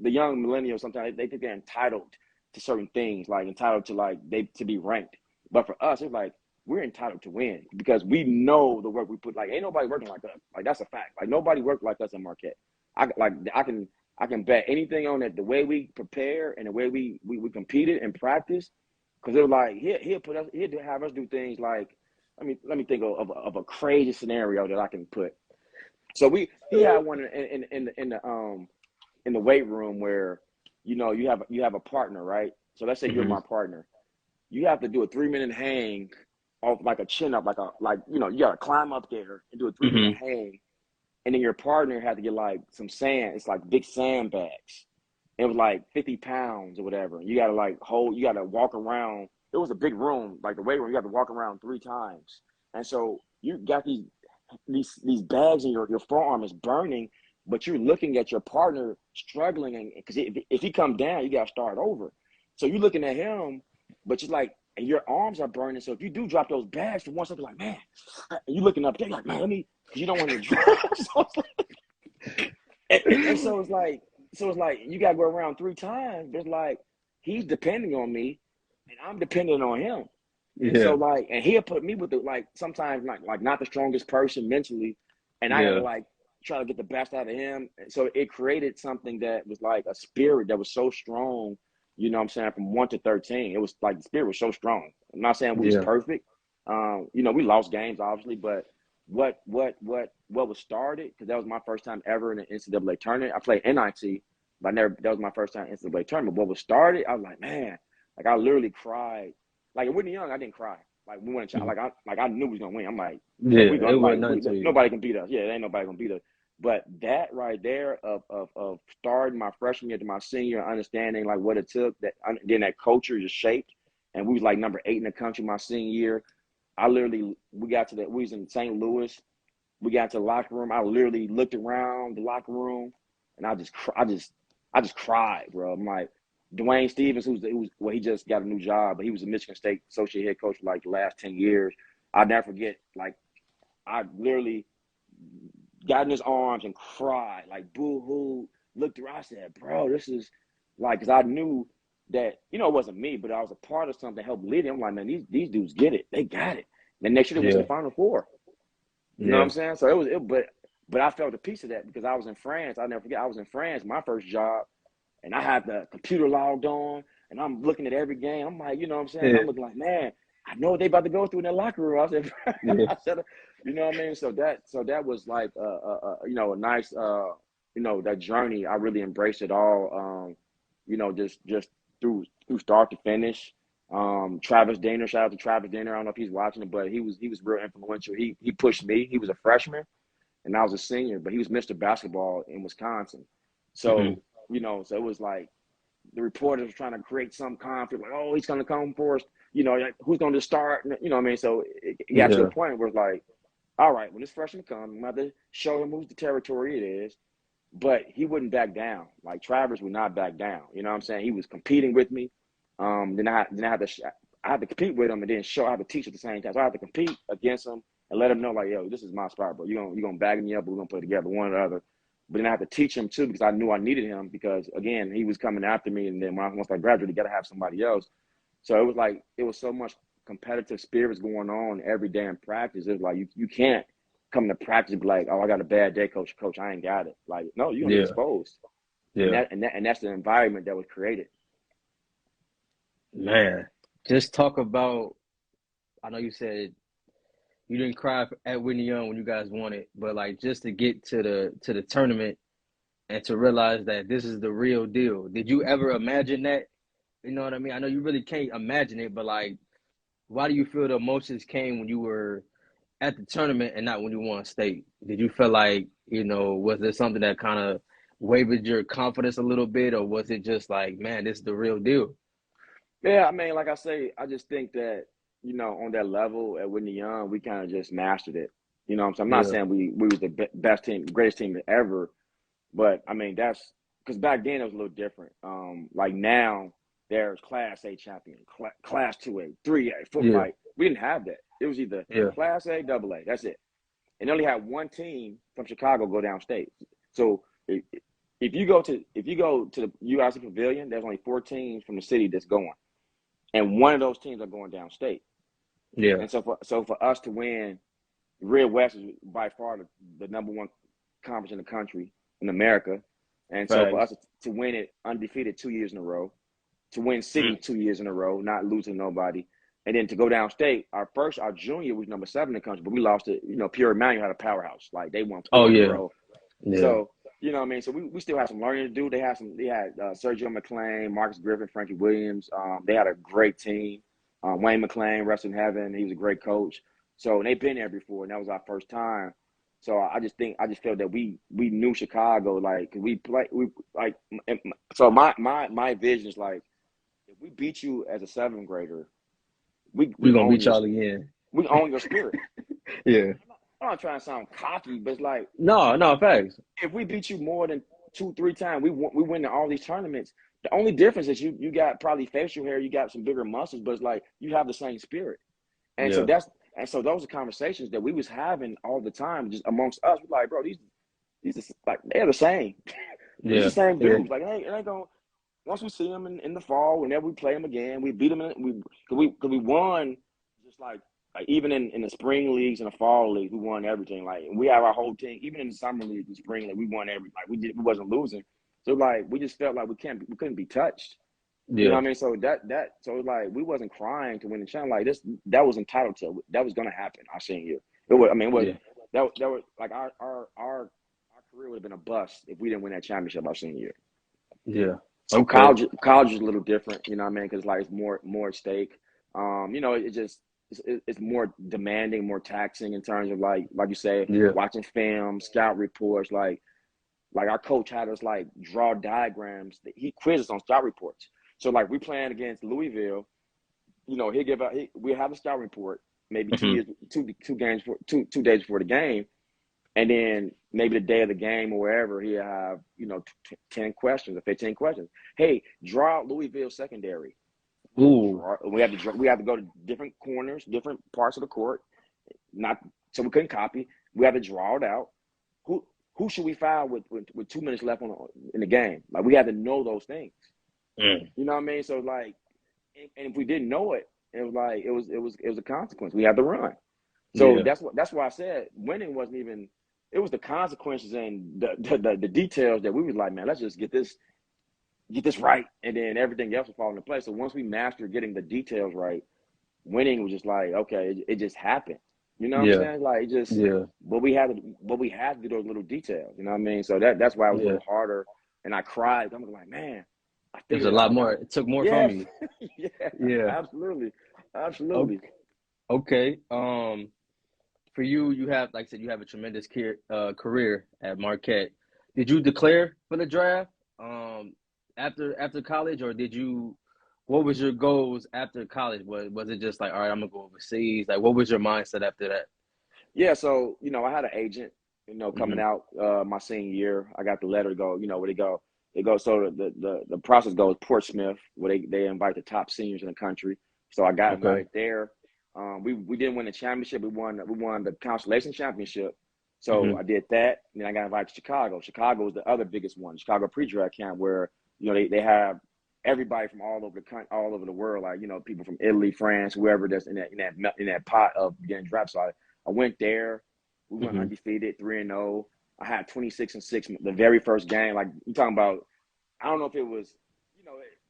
the young millennials, sometimes they think they're entitled to certain things, like entitled to like they to be ranked. But for us, it's like we're entitled to win because we know the work we put. Like ain't nobody working like us. Like that's a fact. Like nobody worked like us in Marquette. I can bet anything on that. The way we prepare and the way we competed and practice, because it was like he'll have us do things like let me think of a crazy scenario that I can put. So he had one in the weight room where you have a partner, right? So let's say you're Hmm. my partner. You have to do a 3 minute hang off like a chin up, you gotta climb up there and do a 3 minute Hmm. hang, and then your partner had to get like some sand. It's like big sandbags. It was like 50 pounds or whatever. You gotta you gotta walk around. It was a big room, like the weight room. You got to walk around 3 times, and so you got these bags in your forearm is burning, but you're looking at your partner struggling, and because if he come down, you got to start over. So you're looking at him, but you're like, and your arms are burning. So if you do drop those bags for once, you're like, man, and you looking up there, you're like, man, let me, because you don't want to drop. So it's like, and so it's like you got to go around 3 times. But it's like he's depending on me, and I'm dependent on him. And so Yeah. like, and he'll put me with the like sometimes like not the strongest person mentally, and I gotta Yeah. like try to get the best out of him. So it created something that was like a spirit that was so strong. You know what I'm saying? From 1 to 13, it was like the spirit was so strong. I'm not saying we was Yeah. perfect. We lost games obviously, but what was started, because that was my first time ever in an NCAA tournament. I played NIT, but I never. That was my first time NCAA tournament. What was started, I was like, man, like I literally cried. Like at Whitney Young, I didn't cry. Like we went, Mhm. like I knew we was gonna win. I'm like, bro, we Yeah. It gonna was nothing to you. nobody can beat us. Yeah, ain't nobody gonna beat us. But that right there of starting my freshman year to my senior, and understanding like what it took, then that culture just shaped, and we was like number 8 in the country my senior year. I literally we was in St. Louis. We got to the locker room. I literally looked around the locker room, and I just cried, bro. I'm like, Dwayne Stevens, well, he just got a new job, but he was a Michigan State associate head coach for like the last 10 years. I'll never forget. Like, I literally got in his arms and cried, like boo hoo. Looked around, I said, bro, this is like, because I knew that it wasn't me, but I was a part of something that helped lead him. I'm like, man, these dudes get it. They got it. And next year they went to Yeah. the Final Four. You know what I'm Yeah. saying? So but I felt a piece of that because I was in France. I'll never forget. I was in France, my first job, and I had the computer logged on, and I'm looking at every game. I'm like, you know what I'm saying? And Yeah. I'm looking like, man, I know what they about to go through in their locker room. I said, Yeah. I said, you know what I mean? So that was like, a nice, that journey. I really embraced it all. Just through start to finish. Travis Daner, shout out to Travis Daner. I don't know if he's watching it, but he was real influential. He pushed me. He was a freshman and I was a senior, but he was Mr. Basketball in Wisconsin. Hmm. So, so it was like the reporters were trying to create some conflict, like, oh, he's going to come for us, like, who's going to start? You know what I mean? So it got to a Yeah. point where it's like, all right, when this freshman comes, I'm going to have to show him whose the territory it is. But he wouldn't back down. Like Travers would not back down. You know what I'm saying? He was competing with me. Then I had to compete with him and then I had to teach at the same time. So I had to compete against him and let him know, like, yo, this is my spot, bro. You're gonna bag me up, but we're gonna play together, one or the other. But then I had to teach him too because I knew I needed him because again, he was coming after me, and then once I graduated, you gotta have somebody else. So it was so much competitive spirits going on every day in practice. It was like you can't come to practice and be like, oh, I got a bad day, coach. Coach, I ain't got it. Like, no, you're gonna get Yeah. exposed. Yeah. And that's the environment that was created. Man, just talk about. I know you said you didn't cry at Whitney Young when you guys won it, but like just to get to the tournament and to realize that this is the real deal. Did you ever imagine that? You know what I mean? I know you really can't imagine it, but like, why do you feel the emotions came when you were at the tournament and not when you won state? Did you feel like, was there something that kind of wavered your confidence a little bit, or was it just like, man, this is the real deal? Yeah, I mean, like I say, I just think that, on that level at Whitney Young, we kind of just mastered it. You know what I'm saying? I'm not Yeah, saying we was the best team, greatest team ever, but I mean, that's because back then it was a little different. Like now, there's Class A champion, Class 2A, 3A, foot yeah, like we didn't have that. It was either yeah. Class A, Double A. That's it. And they only had one team from Chicago go downstate. So if you go to the UIC Pavilion, there's only four teams from the city that's going, and one of those teams are going downstate. Yeah, And so for us to win, Red West is by far the number one conference in the country in America, and so for facts. us to win it undefeated 2 years in a row, to win city Mm. 2 years in a row, not losing nobody, and then to go downstate. Our junior was number 7 in the country, but we lost it. Pure Emmanuel had a powerhouse, like they won Oh 4 in a yeah, row. yeah, So what I mean. So we still have some learning to do. They had Sergio McClain, Marcus Griffin, Frankie Williams. They had a great team. Wayne McClain, rest in heaven. He was a great coach. So they've been there before, and that was our first time. So I just feel that we knew Chicago, like we play we like. So my vision is like, if we beat you as a 7th grader, we we gonna own beat your y'all again. spirit. Yeah. I'm not trying to sound cocky, but it's like, No, no, facts. if we beat you more than 2-3 times, we win in all these tournaments. The only difference is you got probably facial hair, you got some bigger muscles, but it's like you have the same spirit. And so Yeah, those are conversations that we was having all the time, just amongst us. We're like, bro, these are like they're the same. These are yeah, the same yeah, dudes. Like it ain't gonna. Once we see them in the fall, whenever we play them again, we beat them. We won just like even in the spring leagues and the fall leagues, we won everything. Like we have our whole team, even in the summer league, the spring league, we won every. Like we wasn't losing. So like we just felt like we couldn't be touched. You know yeah, what I mean? So so like we wasn't crying to win the channel like this. That was entitled to. That was gonna happen our senior year. It was. I mean, it was yeah, that was like our career would have been a bust if we didn't win that championship our senior year. yeah. Okay. College is a little different, you know what I mean? Because like it's more at stake. It's more demanding, more taxing in terms of like you say, Yeah. watching film, scout reports. Like our coach had us like draw diagrams. He quizzes on scout reports. So like we playing against Louisville, we have a scout report maybe Hmm. 2 days before the game. And then maybe the day of the game or wherever, he'll have, 10 questions or 15 questions. Hey, draw out Louisville secondary. Ooh. We have to go to different corners, different parts of the court. Not so we couldn't copy. We had to draw it out. Who should we foul with 2 minutes left in the game? Like we had to know those things. Mm. You know what I mean? So like, and if we didn't know it, it was like it was a consequence. We had to run. So Yeah. that's why I said winning wasn't even. It was the consequences and the details that we was like, man, let's just get this right, and then everything else will fall into place. So once we mastered getting the details right, winning was just like, okay, it just happened. You know what I'm Yeah. saying? Like it just, Yeah. but we had to do those little details. You know what I mean? So that's why it was a Yeah. little harder, and I cried. I'm like, man, I It was figured a it lot out. more. It took more from Yeah, you. yeah, Yeah. absolutely, absolutely. Okay. Okay. For you, you have, like I said, you have a tremendous career at Marquette. Did you declare for the draft after college, or did you? What was your goals after college? Was it just like, all right, I'm gonna go overseas? Like, what was your mindset after that? Yeah, so I had an agent, coming Hmm. out my senior year. I got the letter to go, where they go. They go so the process goes Portsmouth, where they invite the top seniors in the country. So I got Okay. invited there. We didn't win the championship. We won the consolation championship. So Hmm. I did that, and then I got invited to Chicago. Chicago was the other biggest one, Chicago pre-draft camp, where they have everybody from all over the country, all over the world, like people from Italy, France, whoever that's in that pot of getting drafted. So I went there. We went Hmm. undefeated, 3-0. I had 26-6 the very first game. Like you talking about, I don't know if it was,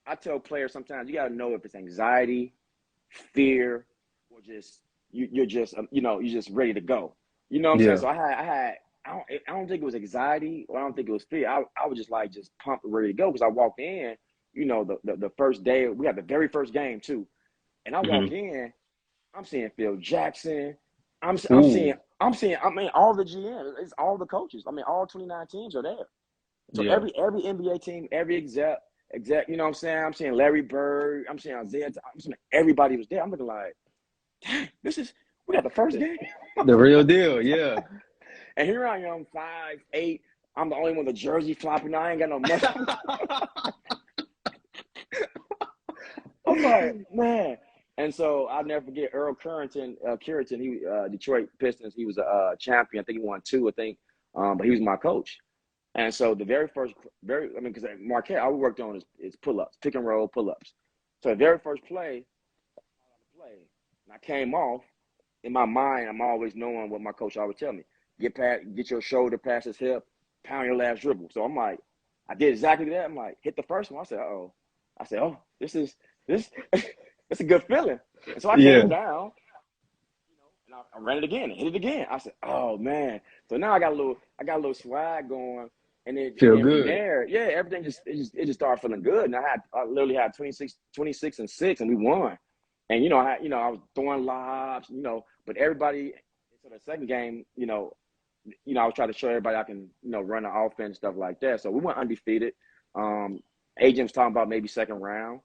I tell players sometimes you got to know if it's anxiety, fear, or just you're just you're just ready to go. You know what I'm saying? Yeah. So I don't think it was anxiety or I don't think it was fear. I was just like just pumped and ready to go because I walked in, the first day we had the very first game too, and I walk Hmm. in, I'm seeing Phil Jackson, I'm seeing Ooh. I mean all the GMs, it's all the coaches. I mean all 29 teams are there. So Yeah. every NBA team, every exec, you know what I'm saying? I'm seeing Larry Bird, I'm seeing Isaiah, I'm seeing everybody was there. I'm looking like, dang, we got the first game. The real deal. Yeah. And here I am, 5'8". I'm the only one with a jersey flopping. I ain't got no muscle. I'm like, man. And so I'll never forget Earl Currington, he Detroit Pistons. He was a champion. I think he won two, I think. But he was my coach. And so the because Marquette, all we worked on is pull-ups, pick and roll pull-ups. So the very first play, and I came off, in my mind, I'm always knowing what my coach always tell me. Get your shoulder past his hip, pound your last dribble. So I'm like, I did exactly that. I'm like, hit the first one. I said, uh-oh. I said, oh, this it's a good feeling. And so I came Yeah. down, and I ran it again and hit it again. I said, "Oh man!" So now I got a little swag going, and Feel then from good. there, yeah, everything just started feeling good. And I literally had 26-6, and we won. And I was throwing lobs, but everybody. So the second game, I was trying to show everybody I can, run the offense and stuff like that. So we went undefeated. Agent was talking about maybe second round.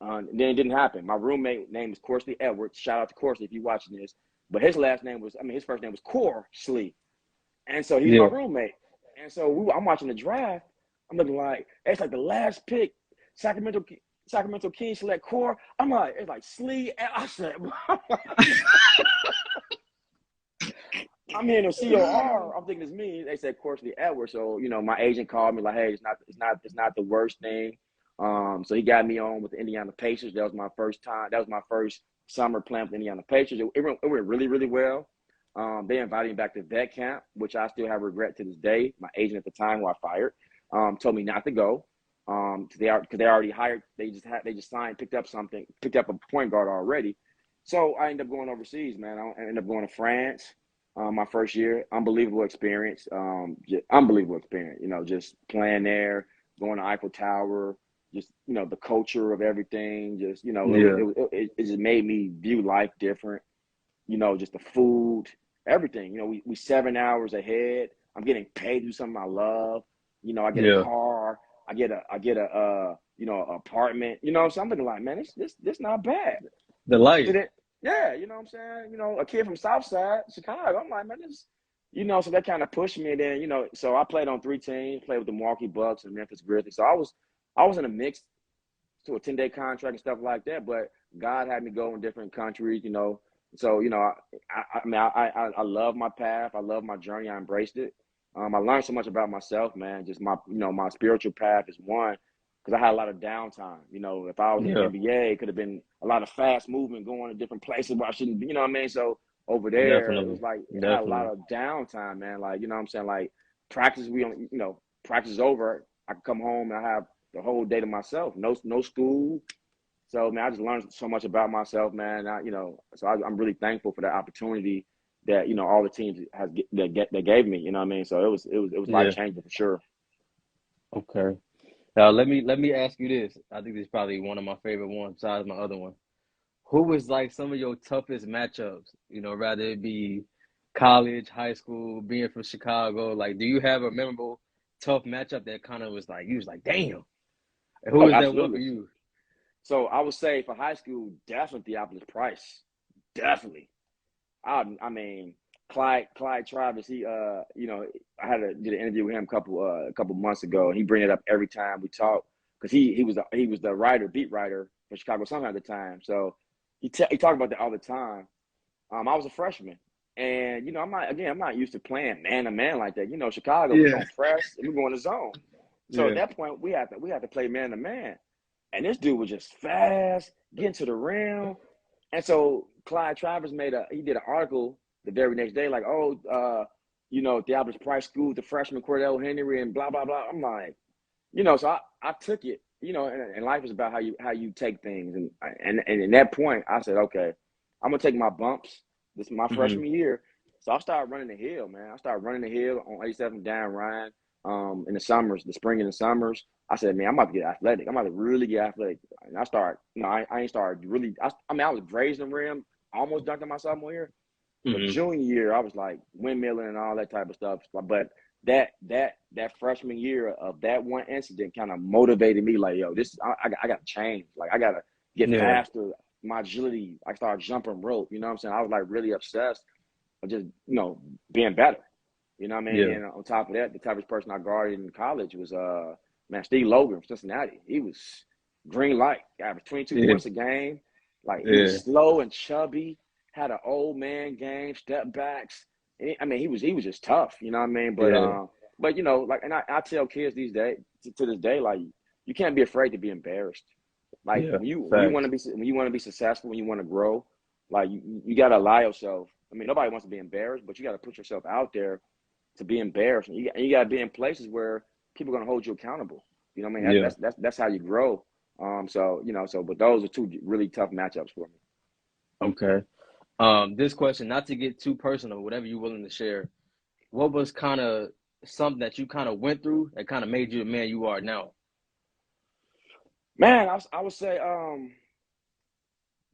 Then it didn't happen. My roommate name is Corsley Edwards. Shout out to Corsley if you're watching this. But his his first name was Corsley. And so he's my Yeah. roommate. And so I'm watching the draft. I'm looking like, it's like the last pick. Sacramento Kings select Core. I'm like, it's like Slee. And I said, I'm hearing a COR. I'm thinking it's me. They said Corsley Edwards. So, my agent called me like, hey, it's not the worst thing. So he got me on with the Indiana Pacers. That was my first time. That was my first summer playing with the Indiana Pacers. It went really, really well. They invited me back to vet camp, which I still have regret to this day. My agent at the time, who I fired, told me not to go. Because they already hired. They just signed, picked up a point guard already. So I ended up going overseas, man. I ended up going to France. My first year, unbelievable experience. Unbelievable experience. Just playing there, going to Eiffel Tower, just the culture of everything. Just Yeah. it just made me view life different. Just the food, everything. We 7 hours ahead. I'm getting paid to do something I love. I get a Yeah. car. I get a apartment. So I'm looking like, man, this not bad. The life. Did it? Yeah, you know what I'm saying? A kid from Southside, Chicago. I'm like, man, so that kind of pushed me. And then, so I played on 3 teams, played with the Milwaukee Bucks and Memphis Grizzlies. So I was in a mix to a 10-day contract and stuff like that. But God had me go in different countries. So, I love my path. I love my journey. I embraced it. I learned so much about myself, man. Just my spiritual path is one because I had a lot of downtime. If I was in the Yeah. NBA, it could have been a lot of fast movement going to different places where I shouldn't be. You know what I mean? So over there, it Definitely. was like I had a lot Definitely. of downtime, man. Like you know what I'm saying? Like practice, practice is over. I can come home and I have the whole day to myself. No school. So man, I just learned so much about myself, man. I'm really thankful for that opportunity that all the teams that gave me. You know what I mean? So it was life Yeah. changing for sure. Okay. Now let me ask you this. I think this is probably one of my favorite ones besides my other one. Who was like some of your toughest matchups? Rather it be college, high school, being from Chicago. Like, do you have a memorable tough matchup that kind of was like you was like, damn. And who Oh, was that one for absolutely. you? So I would say for high school, definitely Theophilus Price, definitely. I mean, Clyde Travis. I did an interview with him a couple months ago, and he bring it up every time we talk because he was the beat writer for Chicago Sun at the time. So he talked about that all the time. I was a freshman, and I'm not used to playing man to man like that. Chicago, we're Yeah. gonna press and we're going to zone. So at Yeah. that point, we had to play man to man, and this dude was just fast, getting to the rim. And so Clyde Travers he did an article the very next day, like, oh, Theophilus Price School, the freshman Cordell Henry, and blah blah blah. I'm like, so I took it, and life is about how you take things, and in that point, I said, okay, I'm gonna take my bumps. This is my Hmm. freshman year, so I started running the hill, man. I started running the hill on 87 down Ryan, in the summers, the spring and the summers. I said, man, I'm about to get athletic. I'm about to really get athletic, and I start, I ain't started really. I was grazing the rim, almost dunked my sophomore year. But Hmm. junior year, I was like windmilling and all that type of stuff. But that freshman year of that one incident kind of motivated me. Like, yo, I got to change. Like, I got to get Yeah. faster. My agility. I started jumping rope. You know what I'm saying? I was like really obsessed with just being better. You know what I mean? Yeah. And on top of that, the type of person I guarded in college was Steve Logan from Cincinnati. He was green light, averaged 22 Yeah. points a game. Like, he was Yeah. slow and chubby, had an old man game, step backs. I mean, he was just tough. You know what I mean? Yeah. But like, and I tell kids these days to this day, like, you can't be afraid to be embarrassed. Like, Yeah. when you want Facts. to be successful, when you want to grow, like, you got to allow yourself. I mean, nobody wants to be embarrassed, but you got to put yourself out there to be embarrassed. And you got to be in places where people are going to hold you accountable. You know what I mean? Yeah. That's how you grow. But those are two really tough matchups for me. Okay. This question, not to get too personal, whatever you're willing to share. What was kind of something that you kind of went through that kind of made you the man you are now? Man, I would say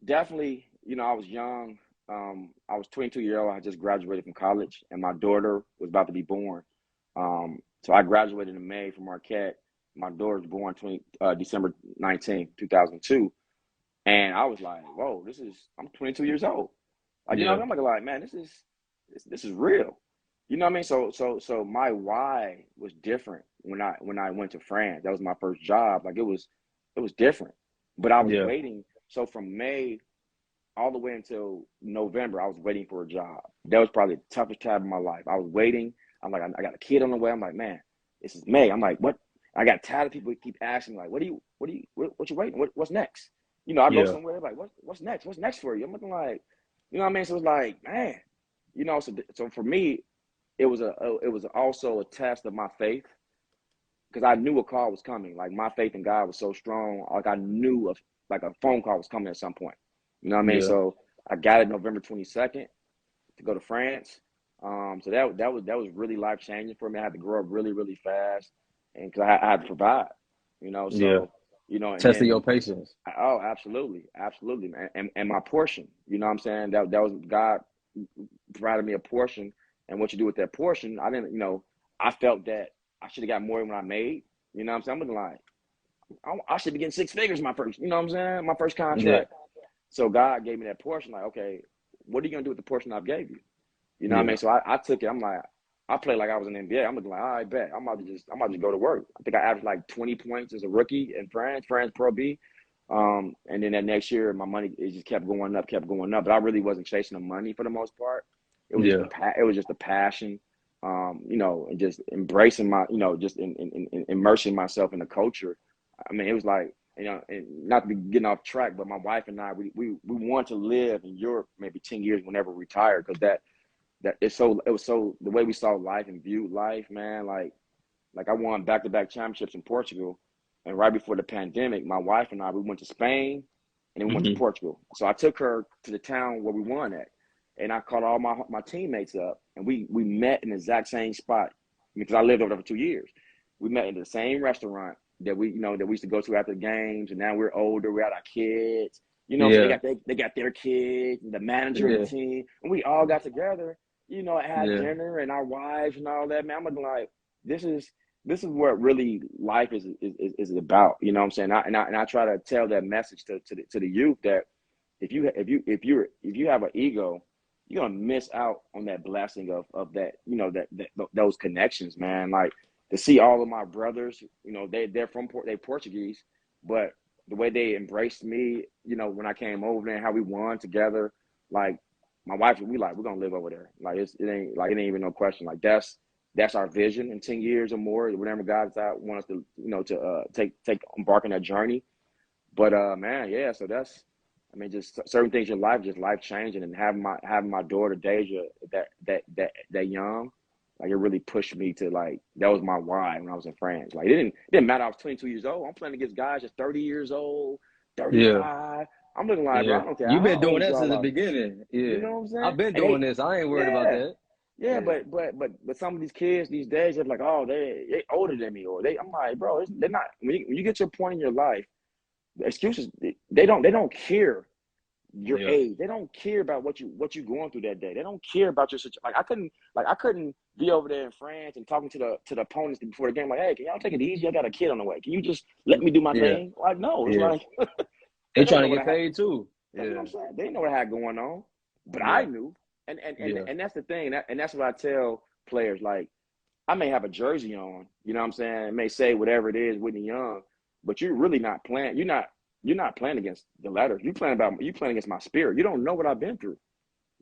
definitely. I was young. I was 22 years old. I just graduated from college, and my daughter was about to be born. So I graduated in May from Marquette. My daughter was born December 19th, 2002. And I was like, whoa, I'm 22 years old. Like, Yeah. I'm like, man, this is real. You know what I mean? So my why was different when I went to France. That was my first job. Like, it was different. But I was Yeah. waiting. So from May all the way until November, I was waiting for a job. That was probably the toughest time of my life. I was waiting. I'm like, I got a kid on the way. I'm like, man, this is May. I'm like, what? I got tired of people keep asking me, like, what you waiting? What's next? I go Yeah. somewhere like, what's next? What's next for you? I'm looking like, what I mean? So it's like, man, so for me, it was also a test of my faith because I knew a call was coming. Like, my faith in God was so strong. Like, I knew like a phone call was coming at some point. You know what I mean? Yeah. So I got it November 22nd to go to France. So that was really life changing for me. I had to grow up really really fast, and because I had to provide. Yeah. And Testing your then patience. oh, absolutely, absolutely, man, and my portion. You know what I'm saying? That was God provided me a portion, and what you do with that portion, I didn't. I felt that I should have got more than what I made. You know what I'm saying? I'm looking like I should be getting six figures my first. You know what I'm saying? My first Yeah. contract. So God gave me that portion. Like, okay, what are you gonna do with the portion I've gave you? You know what I Yeah. mean? So I took it. I'm like, I played like I was in the NBA. I'm looking like, all right, bet. I'm about to go to work. I think I averaged like 20 points as a rookie in France Pro B. And then that next year, my money, it just kept going up, kept going up. But I really wasn't chasing the money for the most part. It was just Yeah. the passion, and just embracing just in immersing myself in the culture. I mean, it was like, and not to be getting off track, but my wife and I, we want to live in Europe maybe 10 years whenever we retire, because it was so the way we saw life and viewed life, man. Like I won back-to-back championships in Portugal, and right before the pandemic, my wife and I, we went to Spain, and then we went to Hmm. Portugal. So I took her to the town where we won at, and I called all my teammates up, and we met in the exact same spot because I lived over there for 2 years. We met in the same restaurant that we used to go to after the games, and now we're older, we had our kids. So Yeah. they got their kids, and the manager and the Yeah. team, and we all got together. Had Yeah. dinner and our wives and all that. Man, I'm like, this is what really life is about. You know what I'm saying? And I try to tell that message to the youth that if you have an ego, you're gonna miss out on that blessing of that, those connections, man. Like, to see all of my brothers, they're Portuguese, but the way they embraced me, when I came over there and how we won together, like, my wife, we're gonna live over there. Like, it ain't even no question. Like, that's our vision in 10 years or more, whenever God's out want us to, to take embark on that journey. But man, yeah, so I mean, just certain things in life, just life changing, and having my daughter Deja that young, like it really pushed me to like that was my why when I was in France. Like it didn't matter. I was 22 years old. I'm playing against guys just 30 years old, Yeah. 35. I'm looking like, bro, Yeah. I don't care You've how been doing old that y'all since the are. beginning. You Yeah. know what I'm I've saying? been And doing this. I ain't worried about yeah, that. yeah, Yeah. but some of these kids these days they're like, oh, they older than me, or they. I'm like, bro, they're not. When you get to a point in your life, the excuses they don't care your Yeah. age. They don't care about what you going through that day. They don't care about your situation. Like I couldn't be over there in France and talking to the opponents before the game. Like, hey, can y'all take it easy? I got a kid on the way. Can you just let me do my Yeah. thing? Like, no, it's Yeah. like They they trying know to what get I had. paid too. That's what Yeah. I'm saying. They know what I had going on, but I Yeah. knew, and Yeah. and that's the thing. And that's what I tell players. Like, I may have a jersey on, you know what I'm saying? It may say whatever it is, Whitney Young, but you're really not playing. You're not playing against the letters. You playing against my spirit. You don't know what I've been through.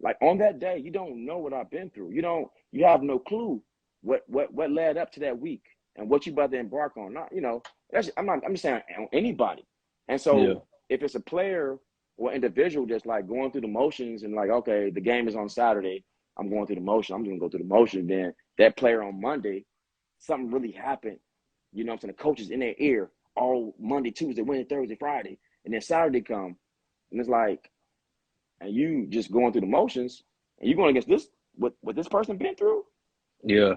Like on that day, you don't know what I've been through. You have no clue what led up to that week and what you about to embark on. Not, I'm just saying on anybody. And Yeah. so if it's a player or individual that's like going through the motions and like, okay, the game is on Saturday, I'm going through the motion. I'm gonna go through the motion. Then that player on Monday, something really happened. You know what I'm saying? The coach is in their ear all Monday, Tuesday, Wednesday, Thursday, Friday, and then Saturday come, and it's like, and you just going through the motions, and you going against this what this person been through. Yeah.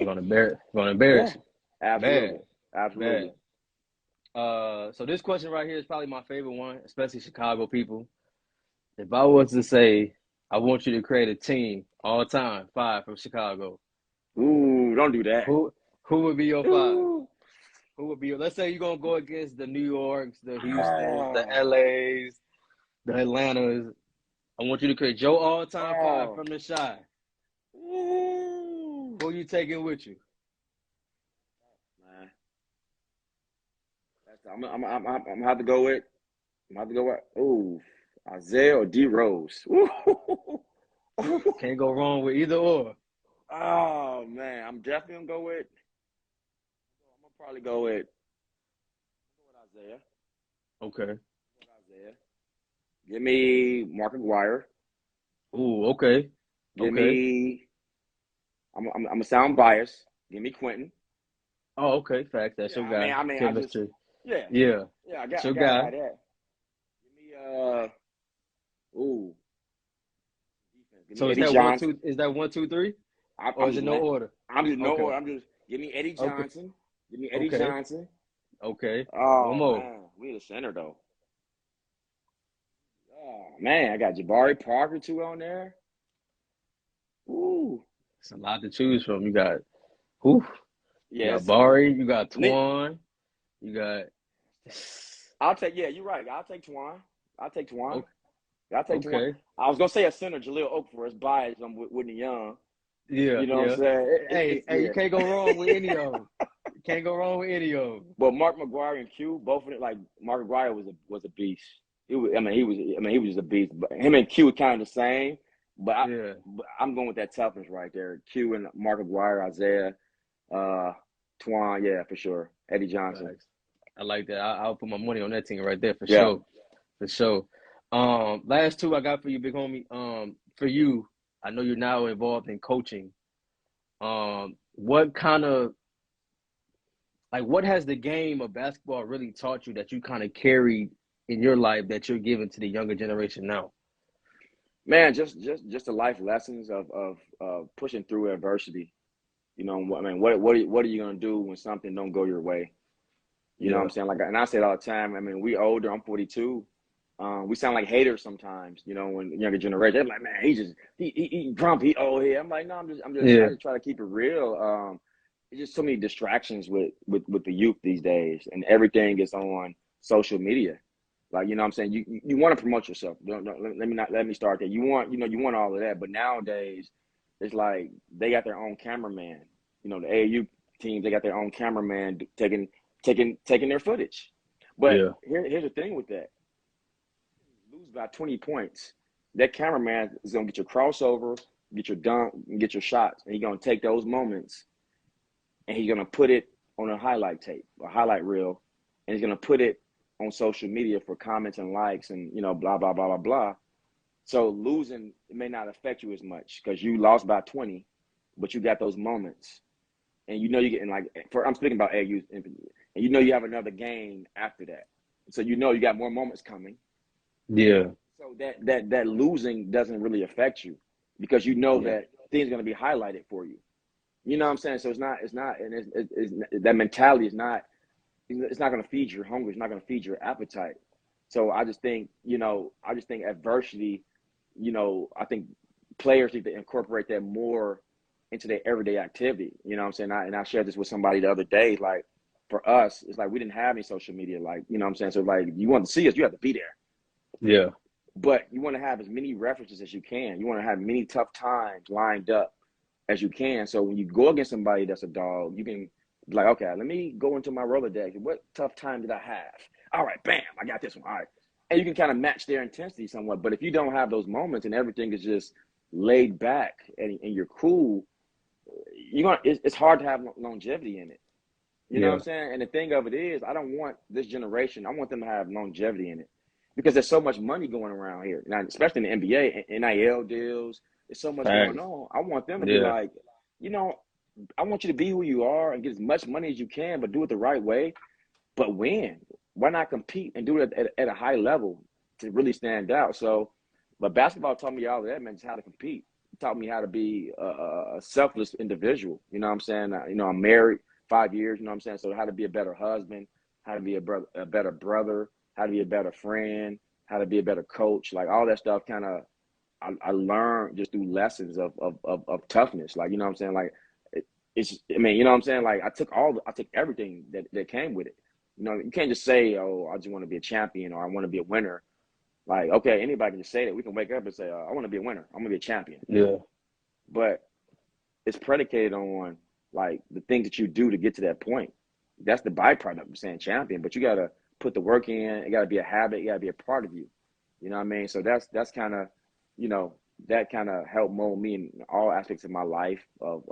Gonna embarrass Yeah, you. absolutely, Bad. absolutely. Bad. So this question right here is probably my favorite one, especially Chicago people. If I was to say, I want you to create a team all time, five from Chicago, Ooh, don't do that. who who would be your five? Ooh, Who would be your, let's say you're gonna go against the New Yorks, the Houstons, the oh, LAs, the Atlantas. I want you to create your all time five oh, from the shy. ooh, Who you taking with you? man. I'm gonna have to go with. I'm gonna have to go with. Ooh, Isaiah or D Rose. Ooh. Can't go wrong with either or. Oh man, I'm definitely gonna go with. I'm gonna probably go with Isaiah. Okay. Isaiah. Give me Mark McGuire. Ooh, okay. Give Okay. me. I'm gonna sound biased. Give me Quentin. Oh, okay. Facts. That's Yeah, your I mean, guy. I just. Chemistry. Yeah, Yeah. yeah. I That's got, I your gotta guy. have that. Give me. Ooh. Defense. Give me So is Eddie that one, Johnson. two? Is that one, two, three? Or I'm is just it no letting. order? I'm just no Okay. order. I'm just. Give me Eddie Okay. Johnson. Give me Eddie Okay. Johnson. Okay. One Oh more. man, we need a center though. Oh man, I got Jabari Parker too on there. Ooh. It's a lot to choose from. Whew, you got Yes. Bari, you got Nick, Twan, you got I'll take. Yeah, you're right. I'll take Twan. I'll take Twan. o- I'll take Twan. okay. I was gonna say a center, Jaleel Okafor is biased. I'm with Whitney Young. Yeah, You know what I'm yeah. saying? Hey, It's hey, you yeah. can't go wrong with any of them. Can't go wrong with any of them. But Mark McGuire and Q, both of them, like Mark McGuire was a beast. He was. I mean, he was just a beast. But him and Q were kind of the same. But, I, Yeah. but I'm going with that toughness right there. Q and Mark McGuire, Isaiah, uh, Twan, yeah, for sure. Eddie Johnson. Facts. I like that. I'll put my money on that team right there for Yeah. sure. For sure. Last two I got for you, big homie. For you, I know you're now involved in coaching. What kind of like what has the game of basketball really taught you that you kind of carried in your life that you're giving to the younger generation now? Man, just the life lessons of pushing through adversity. I mean, what are you gonna do when something don't go your way? You know what I'm Yeah. saying? Like, and I say it all the time. I mean, we older. I'm 42. We sound like haters sometimes. When the younger generation, they're like, man, he grumpy. He old here. I'm like, no, I Yeah. just try to keep it real. It's just so many distractions with the youth these days, and everything is on social media. Like, you know what I'm saying? You want to promote yourself. Let me start there. You want all of that, but nowadays it's like they got their own cameraman. The AAU teams, they got their own cameraman taking their footage. But Yeah. here's the thing with that. Lose by 20 points. That cameraman is gonna get your crossover, get your dunk, and get your shots. And he's gonna take those moments and he's gonna put it on a highlight tape, a highlight reel, and he's gonna put it on social media for comments and likes and, you know, blah, blah, blah, blah, blah. So losing may not affect you as much because you lost by 20, but you got those moments. And you know you're getting like, I'm speaking about AU, and you know you have another game after that. So you know you got more moments coming. Yeah. So that losing doesn't really affect you because you know that things are going to be highlighted for you. You know what I'm saying? So it's not, and that mentality is not, it's not going to feed your hunger. It's not going to feed your appetite. So I just think, adversity, I think players need to incorporate that more into their everyday activity. You know what I'm saying? I shared this with somebody the other day. Like for us, it's like we didn't have any social media. Like, you know what I'm saying? So like you want to see us, you have to be there. Yeah. But you want to have as many references as you can. You want to have many tough times lined up as you can. So when you go against somebody that's a dog, you can be like, okay, let me go into my Rolodex. What tough time did I have? All right, bam, I got this one. All right. And you can kind of match their intensity somewhat. But if you don't have those moments and everything is just laid back and you're cool, it's hard to have longevity in it. You know what I'm saying? And the thing of it is, I don't want this generation, I want them to have longevity in it because there's so much money going around here, now, especially in the NBA, NIL deals. There's so much going on. I want them to be like, I want you to be who you are and get as much money as you can, but do it the right way, but win. Why not compete and do it at a high level to really stand out? So, but basketball taught me all of that, man, just how to compete. It taught me how to be a selfless individual. You know what I'm saying? I'm married 5 years, you know what I'm saying? So how to be a better husband, how to be a better brother, how to be a better friend, how to be a better coach, like all that stuff kind of I learned just through lessons of toughness. Like, you know what I'm saying? Like you know what I'm saying? Like I took everything that came with it. You know, you can't just say, oh, I just want to be a champion or I want to be a winner. Like, okay, anybody can just say that. We can wake up and say, I want to be a winner. I'm going to be a champion. Yeah. But it's predicated on like the things that you do to get to that point. That's the byproduct of saying champion, but you got to put the work in. It got to be a habit. It got to be a part of you. You know what I mean? So that's kind of, that kind of helped mold me in all aspects of my life of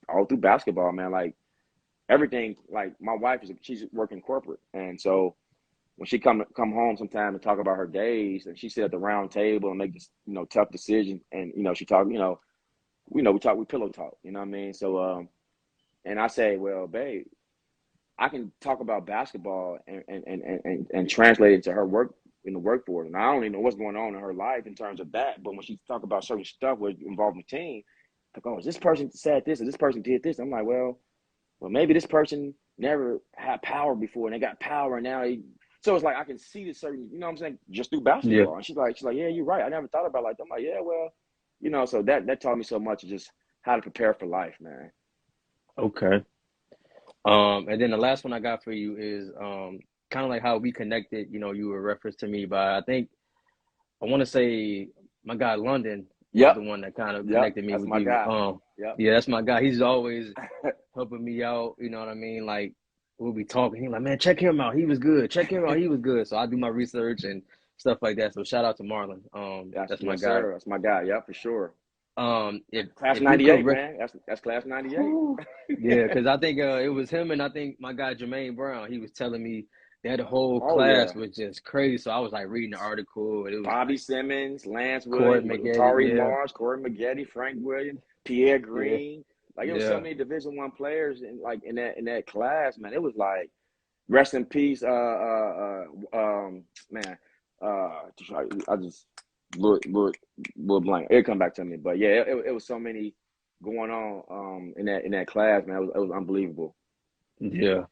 all through basketball, man. Like everything, like my wife she's working corporate. And so when she come home sometime and talk about her days and she sit at the round table and make this, tough decisions. And, she talk, we pillow talk, you know what I mean? So, and I say, well, babe, I can talk about basketball and translate it to her work in the workforce. And I don't even know what's going on in her life in terms of that. But when she talk about certain stuff with involving the team, like, oh, this person said this or this person did this. I'm like, well, maybe this person never had power before and they got power and now so it's like I can see this certain, you know what I'm saying, just through basketball. Yeah. And she's like, yeah, you're right. I never thought about it like that. I'm like, yeah, well, so that taught me so much of just how to prepare for life, man. Okay. And then the last one I got for you is kind of like how we connected. You were referenced to me by, I want to say my guy London was the one that kind of connected me with you. Yeah, that's my guy. He's always helping me out. You know what I mean? Like we'll be talking. He's like, man, check him out. He was good. Check him out. He was good. So I do my research and stuff like that. So shout out to Marlon. That's my guy. Sir. That's my guy. Yeah, for sure. If 98, man. That's class 98. Yeah, because I think it was him and I think my guy Jermaine Brown. He was telling me that whole class was just crazy. So I was like reading the article. And it was Bobby Simmons, Lance Williams, Tari Morris, Corey Maggette, Frank Williams, Pierre Green. Like, there was so many Division I players in that class, man. It was like, rest in peace, man. I just blew blank. It'll come back to me. But yeah, it was so many going on in that class, man. It was unbelievable. Yeah.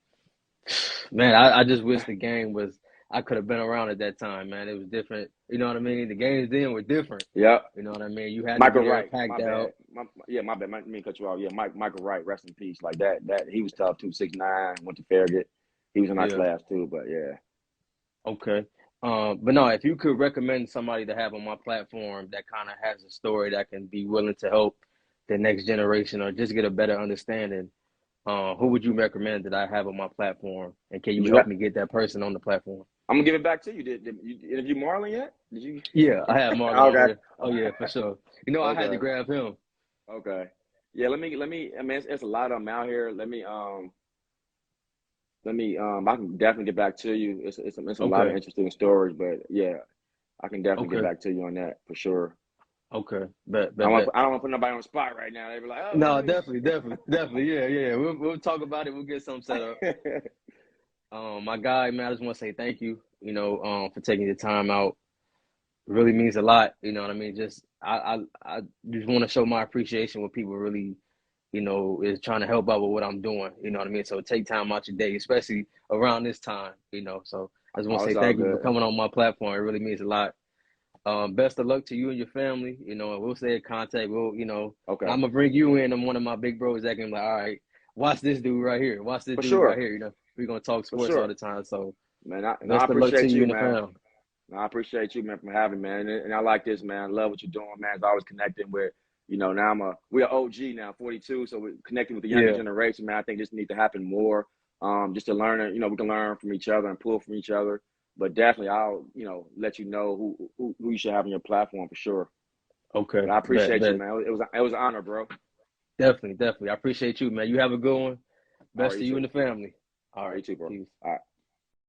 Man, I just wish the game I could have been around at that time, man. It was different. You know what I mean? The games then were different. Yeah. You know what I mean? You had Michael to be Wright, packed out. My bad. Me cut you off. Yeah, Michael Wright, rest in peace. Like that he was tough too. 6'9", went to Farragut. He was in our class too, but yeah. Okay. But no, if you could recommend somebody to have on my platform that kind of has a story that can be willing to help the next generation or just get a better understanding, who would you recommend that I have on my platform? And can you help me get that person on the platform? I'm gonna give it back to you. Did you interview Marlon yet? Did you? Yeah, I have Marlon. Okay. Here. Oh yeah, for sure. I had to grab him. Okay. Yeah, let me. I mean, it's a lot of them out here. Let me. Let me I can definitely get back to you. It's a lot of Okay. interesting stories, but yeah, I can definitely get Okay. back to you on that for sure. Okay. Bet. Bet. Bet. I don't want to put nobody on the spot right now. They be like, oh, No, who definitely, definitely, definitely. Yeah, yeah. We'll talk about it. We'll get something set up. is? My guy, man, I just want to say thank you. For taking the time out. It really means a lot. You know what I mean? Just I just want to show my appreciation when people really, is trying to help out with what I'm doing. You know what I mean? So take time out your day, especially around this time. So I just want to Oh, say it's all thank you for good. coming on my platform. It really means a lot. Best of luck to you and your family. And we'll stay in contact. And Okay, I'm gonna bring you in. I'm one of my big bros that can be like, all right, watch this dude right here. Watch this for dude right sure, here. We're gonna talk for sports all sure, the time. So man. I best of luck to appreciate you you, and the man. family. No, I appreciate you, man, for having me, man. And I like this, man. I love what you're doing, man. It's always connecting with, now we're OG now, 42, so we're connecting with the younger Yeah. generation, man. I think this needs to happen more, just to learn, we can learn from each other and pull from each other. But definitely, I'll, let you know who you should have on your platform for sure. Okay. But I Bet. appreciate you, Bet. man. It was an honor, bro. Definitely. Definitely. I appreciate you, man. You have a good one. All right, Best you to you too. and the family. All All right, right. you too, bro. Peace. All right.